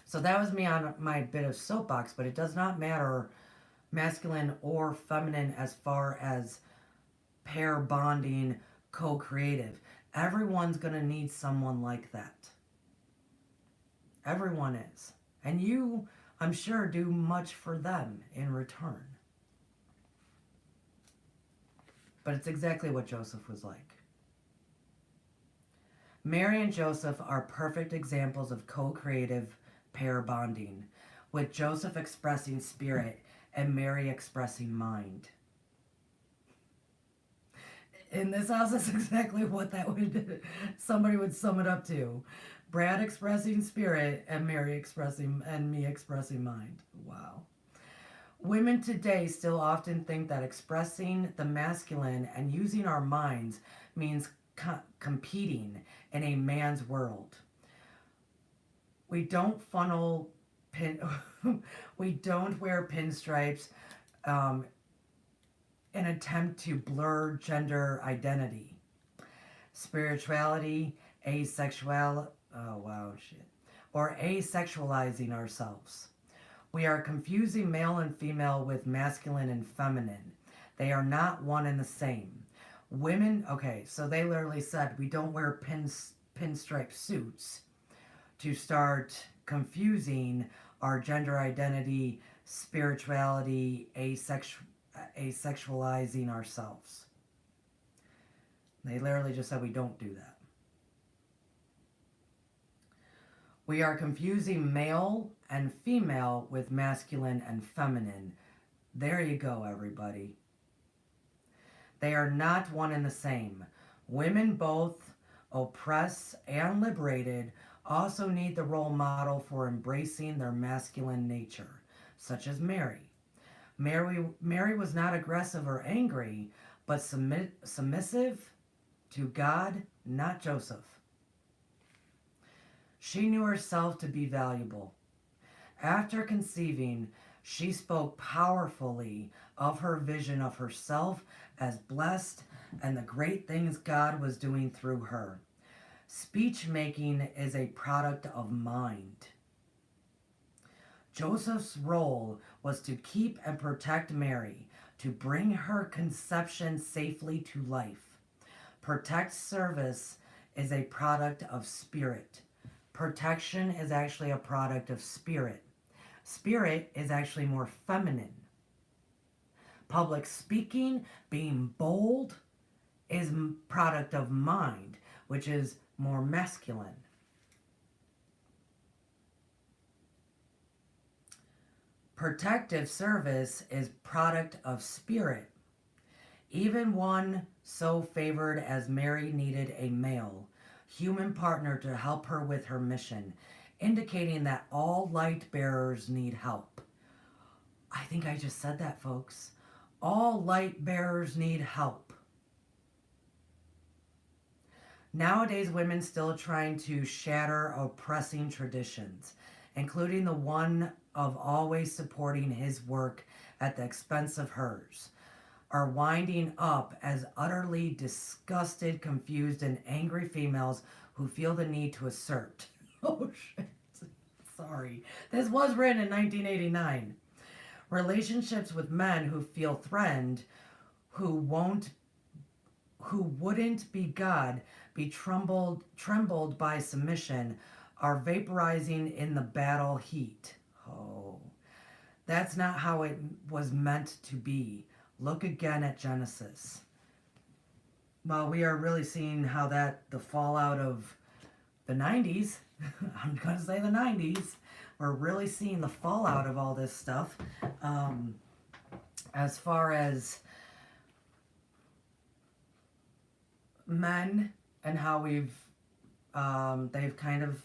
So that was me on my bit of soapbox, but it does not matter masculine or feminine as far as pair bonding, co-creative. Everyone's going to need someone like that. Everyone is. And you, I'm sure, do much for them in return. But it's exactly what Joseph was like. Mary and Joseph are perfect examples of co-creative pair bonding, with Joseph expressing spirit and Mary expressing mind. In this house, that's exactly what somebody would sum it up to. Brad expressing spirit and Mary expressing, and me expressing mind. Wow. Women today still often think that expressing the masculine and using our minds means competing in a man's world. We don't we don't wear pinstripes in an attempt to blur gender identity. Spirituality, or asexualizing ourselves. We are confusing male and female with masculine and feminine. They are not one and the same. Women, okay, so they literally said we don't wear pinstripe suits to start confusing our gender identity, spirituality, asexualizing ourselves. They literally just said we don't do that. We are confusing male and female with masculine and feminine. There you go, everybody. They are not one and the same. Women, both oppressed and liberated, also need the role model for embracing their masculine nature, such as Mary. Mary was not aggressive or angry, but submissive to God, not Joseph. She knew herself to be valuable. After conceiving, she spoke powerfully of her vision of herself as blessed and the great things God was doing through her. Speech making is a product of mind. Joseph's role was to keep and protect Mary, to bring her conception safely to life. Protect service is a product of spirit. Protection is actually a product of spirit. Spirit is actually more feminine. Public speaking, being bold, is product of mind, which is more masculine. Protective service is product of spirit. Even one so favored as Mary needed a male, human partner to help her with her mission, indicating that all light bearers need help. I think I just said that, folks. All light bearers need help. Nowadays, women still trying to shatter oppressing traditions, including the one of always supporting his work at the expense of hers, are winding up as utterly disgusted, confused, and angry females who feel the need to assert. Oh, shit. Sorry. This was written in 1989. Relationships with men who feel threatened, who wouldn't be God, be trembled by submission, are vaporizing in the battle heat. Oh, that's not how it was meant to be. Look again at Genesis. Well, we are really seeing how the fallout of the 90s, I'm going to say the 90s, we're really seeing the fallout of all this stuff. As far as men and how they've kind of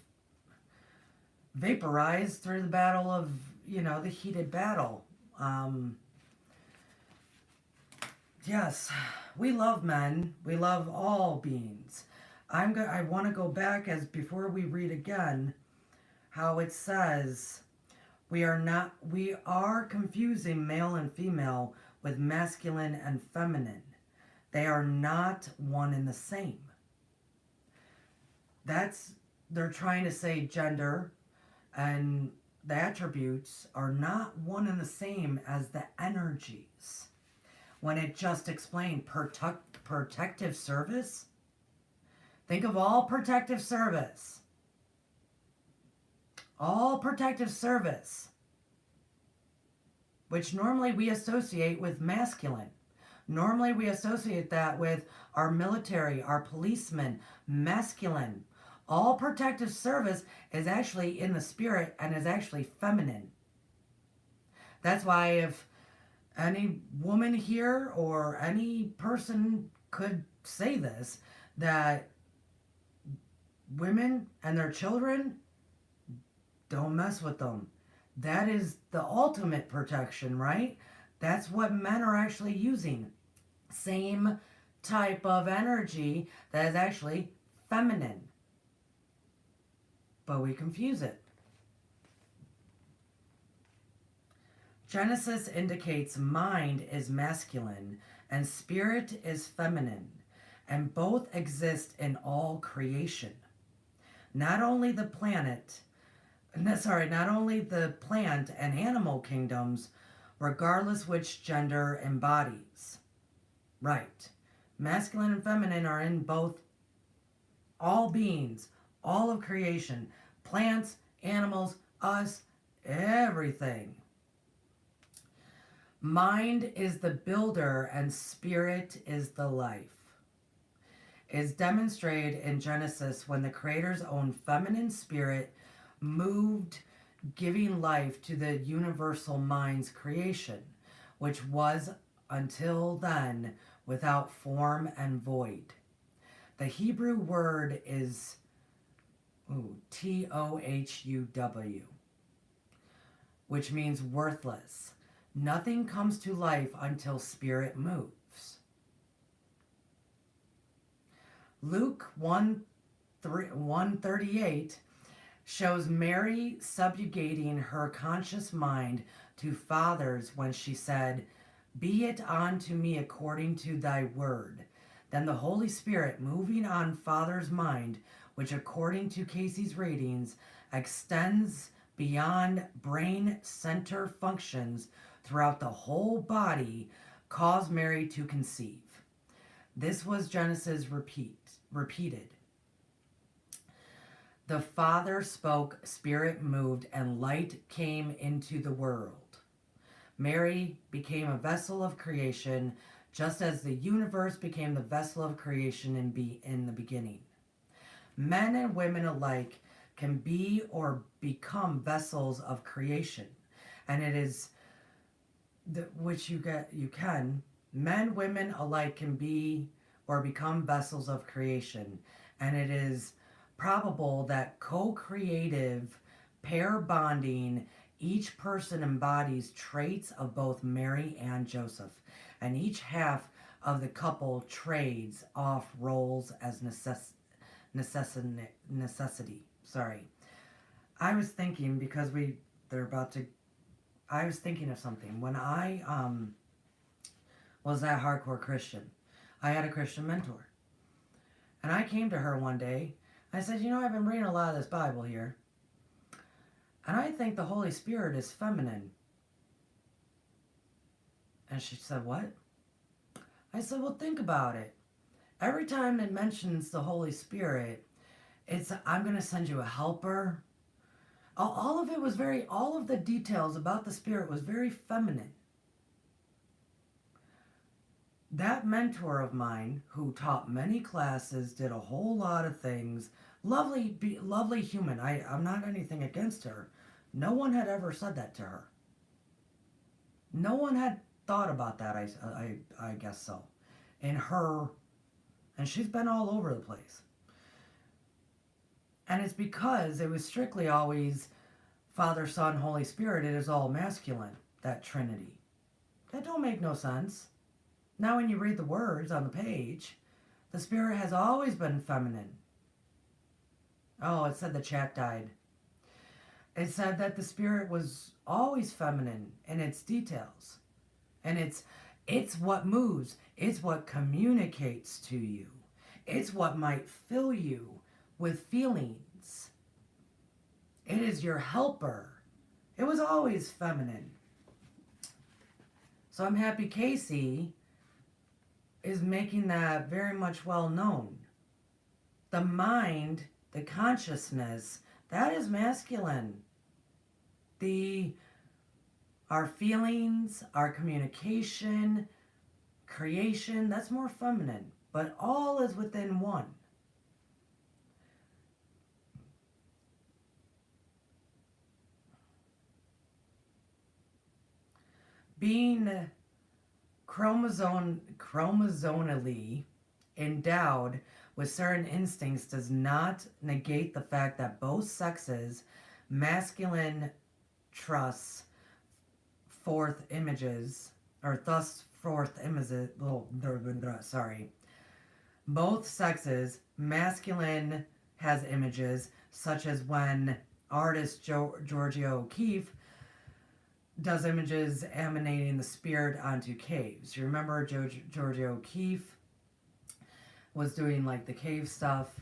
vaporized through the battle of, the heated battle. Yes, we love men. We love all beings. I want to go back before we read again how it says we are confusing male and female with masculine and feminine. They are not one and the same. They're trying to say gender and the attributes are not one and the same as the energies. When it just explained protective service, think of all protective service. All protective service, which normally we associate with masculine. Normally we associate that with our military, our policemen, masculine. All protective service is actually in the spirit and is actually feminine. That's why if any woman here or any person could say this, that women and their children, don't mess with them. That is the ultimate protection, right? That's what men are actually using. Same type of energy that is actually feminine. But we confuse it. Genesis indicates mind is masculine and spirit is feminine, and both exist in all creation. Not only the plant and animal kingdoms, regardless which gender embodies. Right. Masculine and feminine are in all beings, all of creation, plants, animals, us, everything. Mind is the builder and spirit is the life. Is demonstrated in Genesis when the Creator's own feminine spirit moved, giving life to the universal mind's creation, which was until then without form and void. The Hebrew word is Tohuw, which means worthless, Nothing comes to life until spirit moves. Luke 1:38 shows Mary subjugating her conscious mind to Father's when she said, "Be it unto me according to thy word." Then the Holy Spirit moving on Father's mind, which according to Cayce's readings extends beyond brain center functions throughout the whole body, caused Mary to conceive. This was Genesis repeated. The Father spoke, Spirit moved, and light came into the world. Mary became a vessel of creation, just as the universe became the vessel of creation in the beginning. Men and women alike can be or become vessels of creation, and it is which you can. Men, women alike can be or become vessels of creation, and it is probable that co-creative pair bonding, each person embodies traits of both Mary and Joseph, and each half of the couple trades off roles as necessity. Sorry. I was thinking because I was thinking of something. When I was that hardcore Christian, I had a Christian mentor. And I came to her one day. I said, I've been reading a lot of this Bible here. And I think the Holy Spirit is feminine. And she said, what? I said, well, think about it. Every time it mentions the Holy Spirit, it's, I'm going to send you a helper. All of the details about the Spirit was very feminine. That mentor of mine, who taught many classes, did a whole lot of things, lovely human. I'm not anything against her. No one had ever said that to her. No one had thought about that, I guess so. And she's been all over the place. And it's because it was strictly always Father, Son, Holy Spirit. It is all masculine, that Trinity. That don't make no sense. Now when you read the words on the page, the Spirit has always been feminine. Oh, it said the chat died. It said that the Spirit was always feminine in its details. And it's what moves. It's what communicates to you. It's what might fill you with feelings. It is your helper. It was always feminine. So I'm happy Cayce is making that very much well known. The mind, the consciousness, that is masculine. Our feelings, our communication, creation, that's more feminine. But all is within one. Being chromosomally endowed with certain instincts does not negate the fact that both sexes, masculine thus forth images, both sexes, masculine has images, such as when artist Georgia O'Keeffe does images emanating the spirit onto caves. You remember Georgia O'Keeffe was doing like the cave stuff.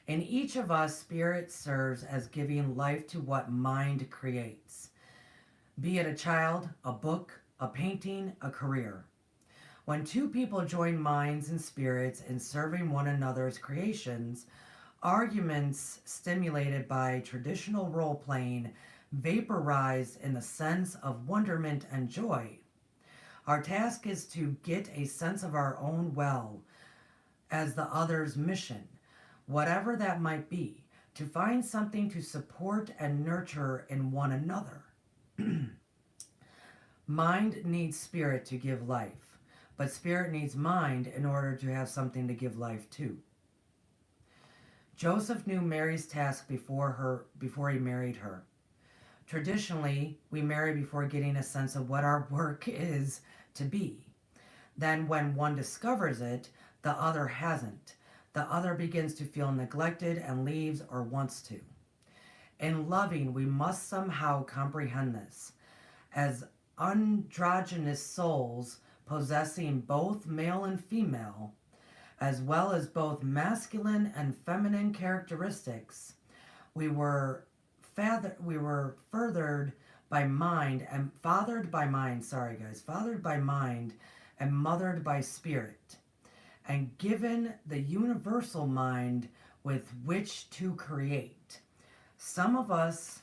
In each of us, spirit serves as giving life to what mind creates. Be it a child, a book, a painting, a career. When two people join minds and spirits in serving one another's creations, arguments stimulated by traditional role-playing vaporize in the sense of wonderment and joy. Our task is to get a sense of our own well as the other's mission, whatever that might be, to find something to support and nurture in one another. Mind needs spirit to give life, but spirit needs mind in order to have something to give life to. Joseph knew Mary's task before he married her. Traditionally, we marry before getting a sense of what our work is to be. Then, when one discovers it, the other hasn't. The other begins to feel neglected and leaves or wants to. In loving, we must somehow comprehend this. As androgynous souls possessing both male and female, as well as both masculine and feminine characteristics, we were furthered by mind and fathered by mind, sorry guys, fathered by mind and mothered by spirit, and given the universal mind with which to create. Some of us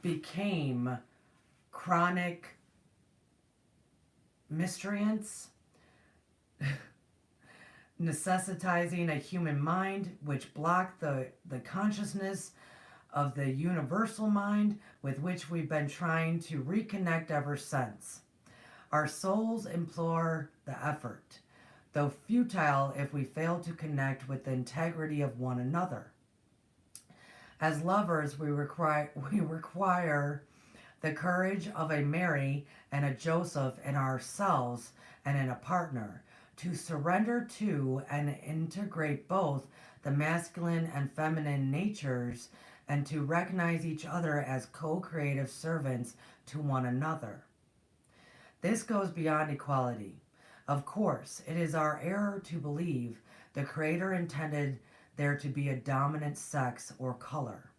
became chronic miscreants, necessitating a human mind which blocked the consciousness of the universal mind with which we've been trying to reconnect ever since. Our souls implore the effort, though futile if we fail to connect with the integrity of one another. As lovers, we require the courage of a Mary and a Joseph in ourselves and in a partner, to surrender to and integrate both the masculine and feminine natures, and to recognize each other as co-creative servants to one another. This goes beyond equality. Of course, it is our error to believe the Creator intended there to be a dominant sex or color.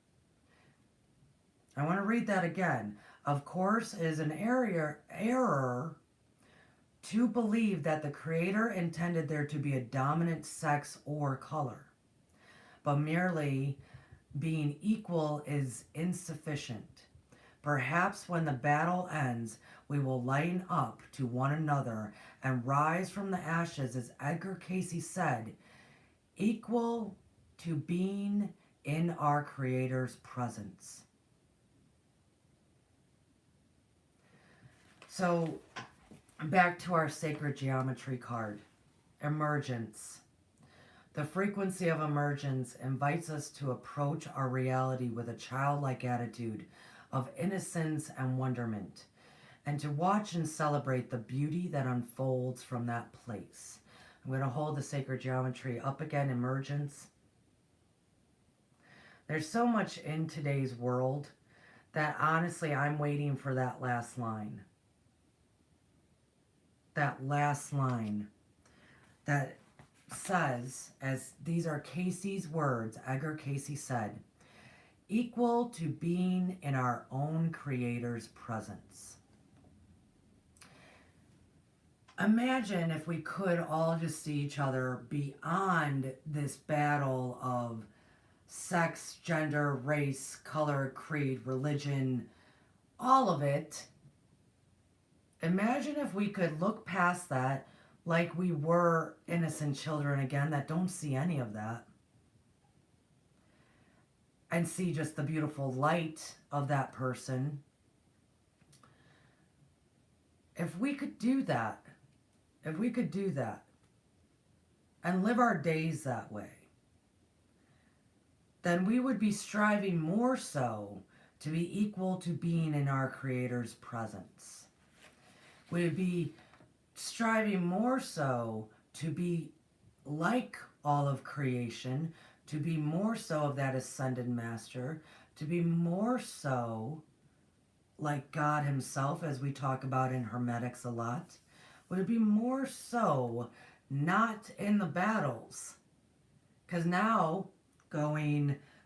I want to read that again. Of course, it is an error to believe that the Creator intended there to be a dominant sex or color, but merely being equal is insufficient. Perhaps when the battle ends, we will lighten up to one another and rise from the ashes, as Edgar Cayce said, equal to being in our Creator's presence. So, back to our sacred geometry card, emergence. The frequency of emergence invites us to approach our reality with a childlike attitude of innocence and wonderment, and to watch and celebrate the beauty that unfolds from that place. I'm going to hold the sacred geometry up again, emergence. There's so much in today's world that honestly I'm waiting for that last line. That last line that says, as these are Cayce's words, Edgar Cayce said, equal to being in our own Creator's presence. Imagine if we could all just see each other beyond this battle of sex, gender, race, color, creed, religion, all of it. Imagine if we could look past that like we were innocent children again that don't see any of that, and see just the beautiful light of that person. If we could do that, and live our days that way, then we would be striving more so to be equal to being in our Creator's presence. We would be striving more so to be like all of creation, to be more so of that ascended master, to be more so like God himself, as we talk about in Hermetics a lot. Would be more so not in the battles. Because now,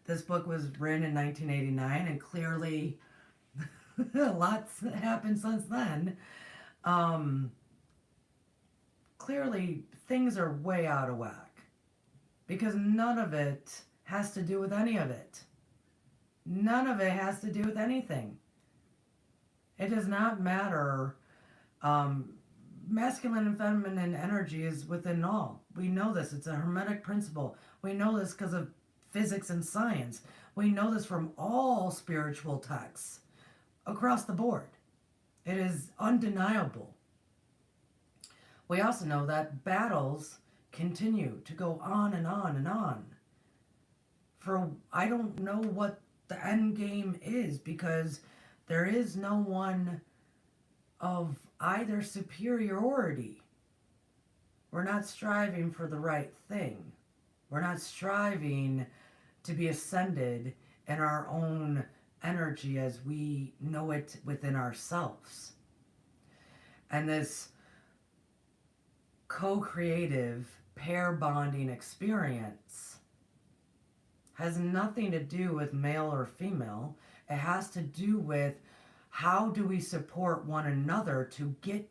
this book was written in 1989, and clearly lots happened since then. Clearly things are way out of whack, because none of it has to do with any of it. None of it has to do with anything. It does not matter. Masculine and feminine energy is within all. We know this. It's a Hermetic principle. We know this because of physics and science. We know this from all spiritual texts across the board. It is undeniable. We also know that battles continue to go on and on and on. For I don't know what the end game is, because there is no one of either superiority. We're not striving for the right thing. We're not striving to be ascended in our own energy as we know it within ourselves. And this co-creative pair bonding experience has nothing to do with male or female. It has to do with how do we support one another to get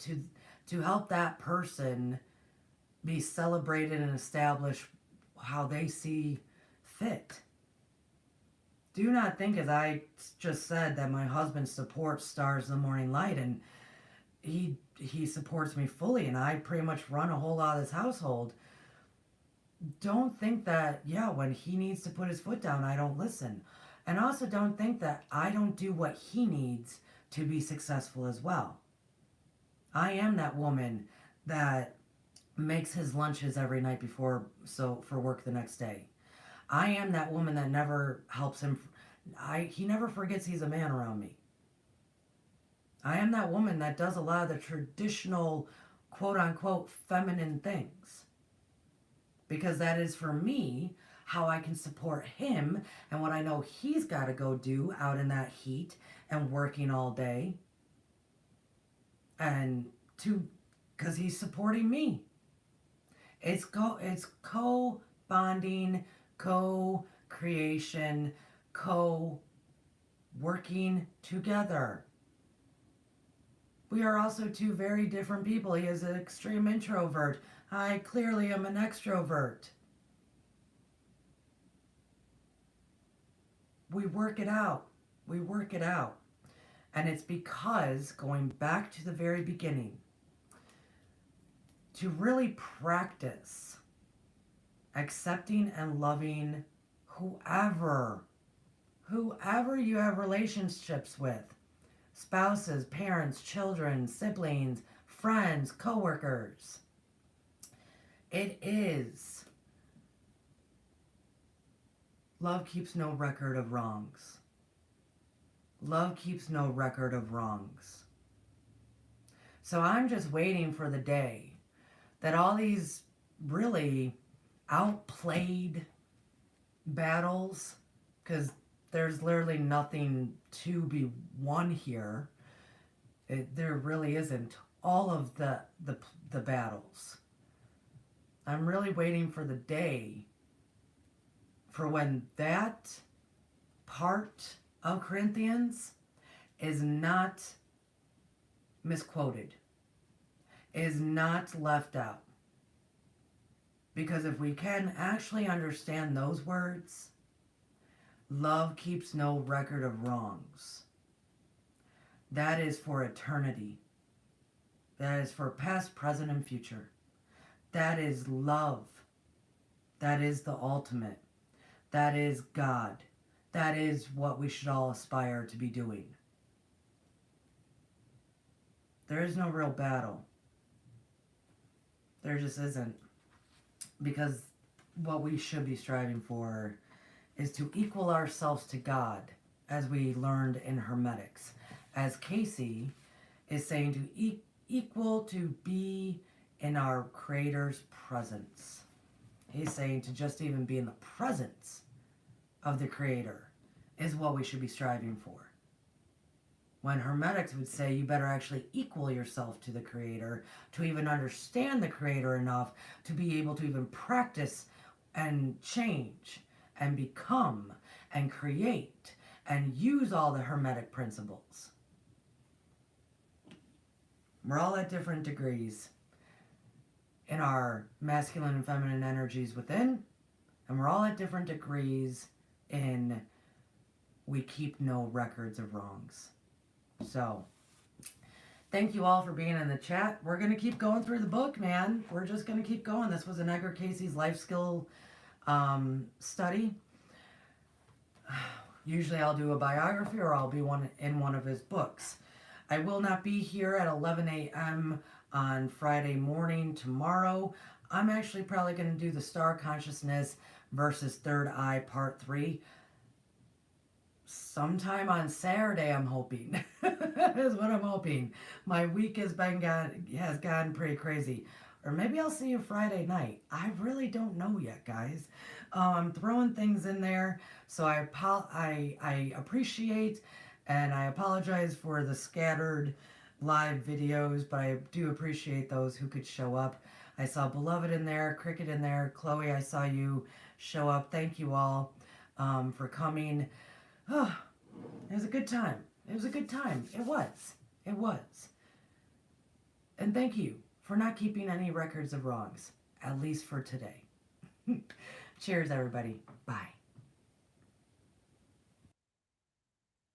to help that person be celebrated and establish how they see fit. Do not think, as I just said, that my husband supports Stars in the Morning Light, and he supports me fully, and I pretty much run a whole lot of this household. Don't think that, yeah, when he needs to put his foot down, I don't listen. And also don't think that I don't do what he needs to be successful as well. I am that woman that makes his lunches every night before, so for work the next day. I am that woman that never helps him. He never forgets he's a man around me. I am that woman that does a lot of the traditional, quote unquote, feminine things. Because that is, for me, how I can support him and what I know he's got to go do out in that heat and working all day. And because he's supporting me. It's co-bonding, co-creation, co-working together. We are also two very different people. He is an extreme introvert. I clearly am an extrovert. We work it out. We work it out. And it's because, going back to the very beginning, to really practice accepting and loving whoever you have relationships with, spouses, parents, children, siblings, friends, coworkers. It is. Love keeps no record of wrongs. Love keeps no record of wrongs. So I'm just waiting for the day that all these really outplayed battles, because there's literally nothing to be won here. There really isn't. All of the battles. I'm really waiting for the day for when that part of Corinthians is not misquoted, is not left out. Because if we can actually understand those words, love keeps no record of wrongs. That is for eternity. That is for past, present, and future. That is love. That is the ultimate. That is God. That is what we should all aspire to be doing. There is no real battle. There just isn't. Because what we should be striving for is to equal ourselves to God, as we learned in Hermetics. As Cayce is saying, to equal, to be in our Creator's presence. He's saying to just even be in the presence of the Creator is what we should be striving for. When Hermetics would say you better actually equal yourself to the Creator to even understand the Creator enough to be able to even practice and change and become and create and use all the Hermetic principles. We're all at different degrees in our masculine and feminine energies within, and we're all at different degrees in we keep no records of wrongs. So, thank you all for being in the chat. We're going to keep going through the book, man. We're just going to keep going. This was an Edgar Cayce's life skill study. Usually I'll do a biography or I'll be in one of his books. I will not be here at 11 a.m. on Friday morning tomorrow. I'm actually probably going to do the Star Consciousness versus Third Eye Part 3. sometime on Saturday, I'm hoping. Is what I'm hoping. My week has gone pretty crazy. Or maybe I'll see you Friday night. I really don't know yet, guys. I'm throwing things in there, so I appreciate and I apologize for the scattered live videos, but I do appreciate those who could show up. I saw Beloved in there, Cricket in there, Chloe, I saw you show up. Thank you all for coming. Oh, it was a good time. It was a good time. It was. It was. And thank you for not keeping any records of wrongs, at least for today. Cheers, everybody. Bye.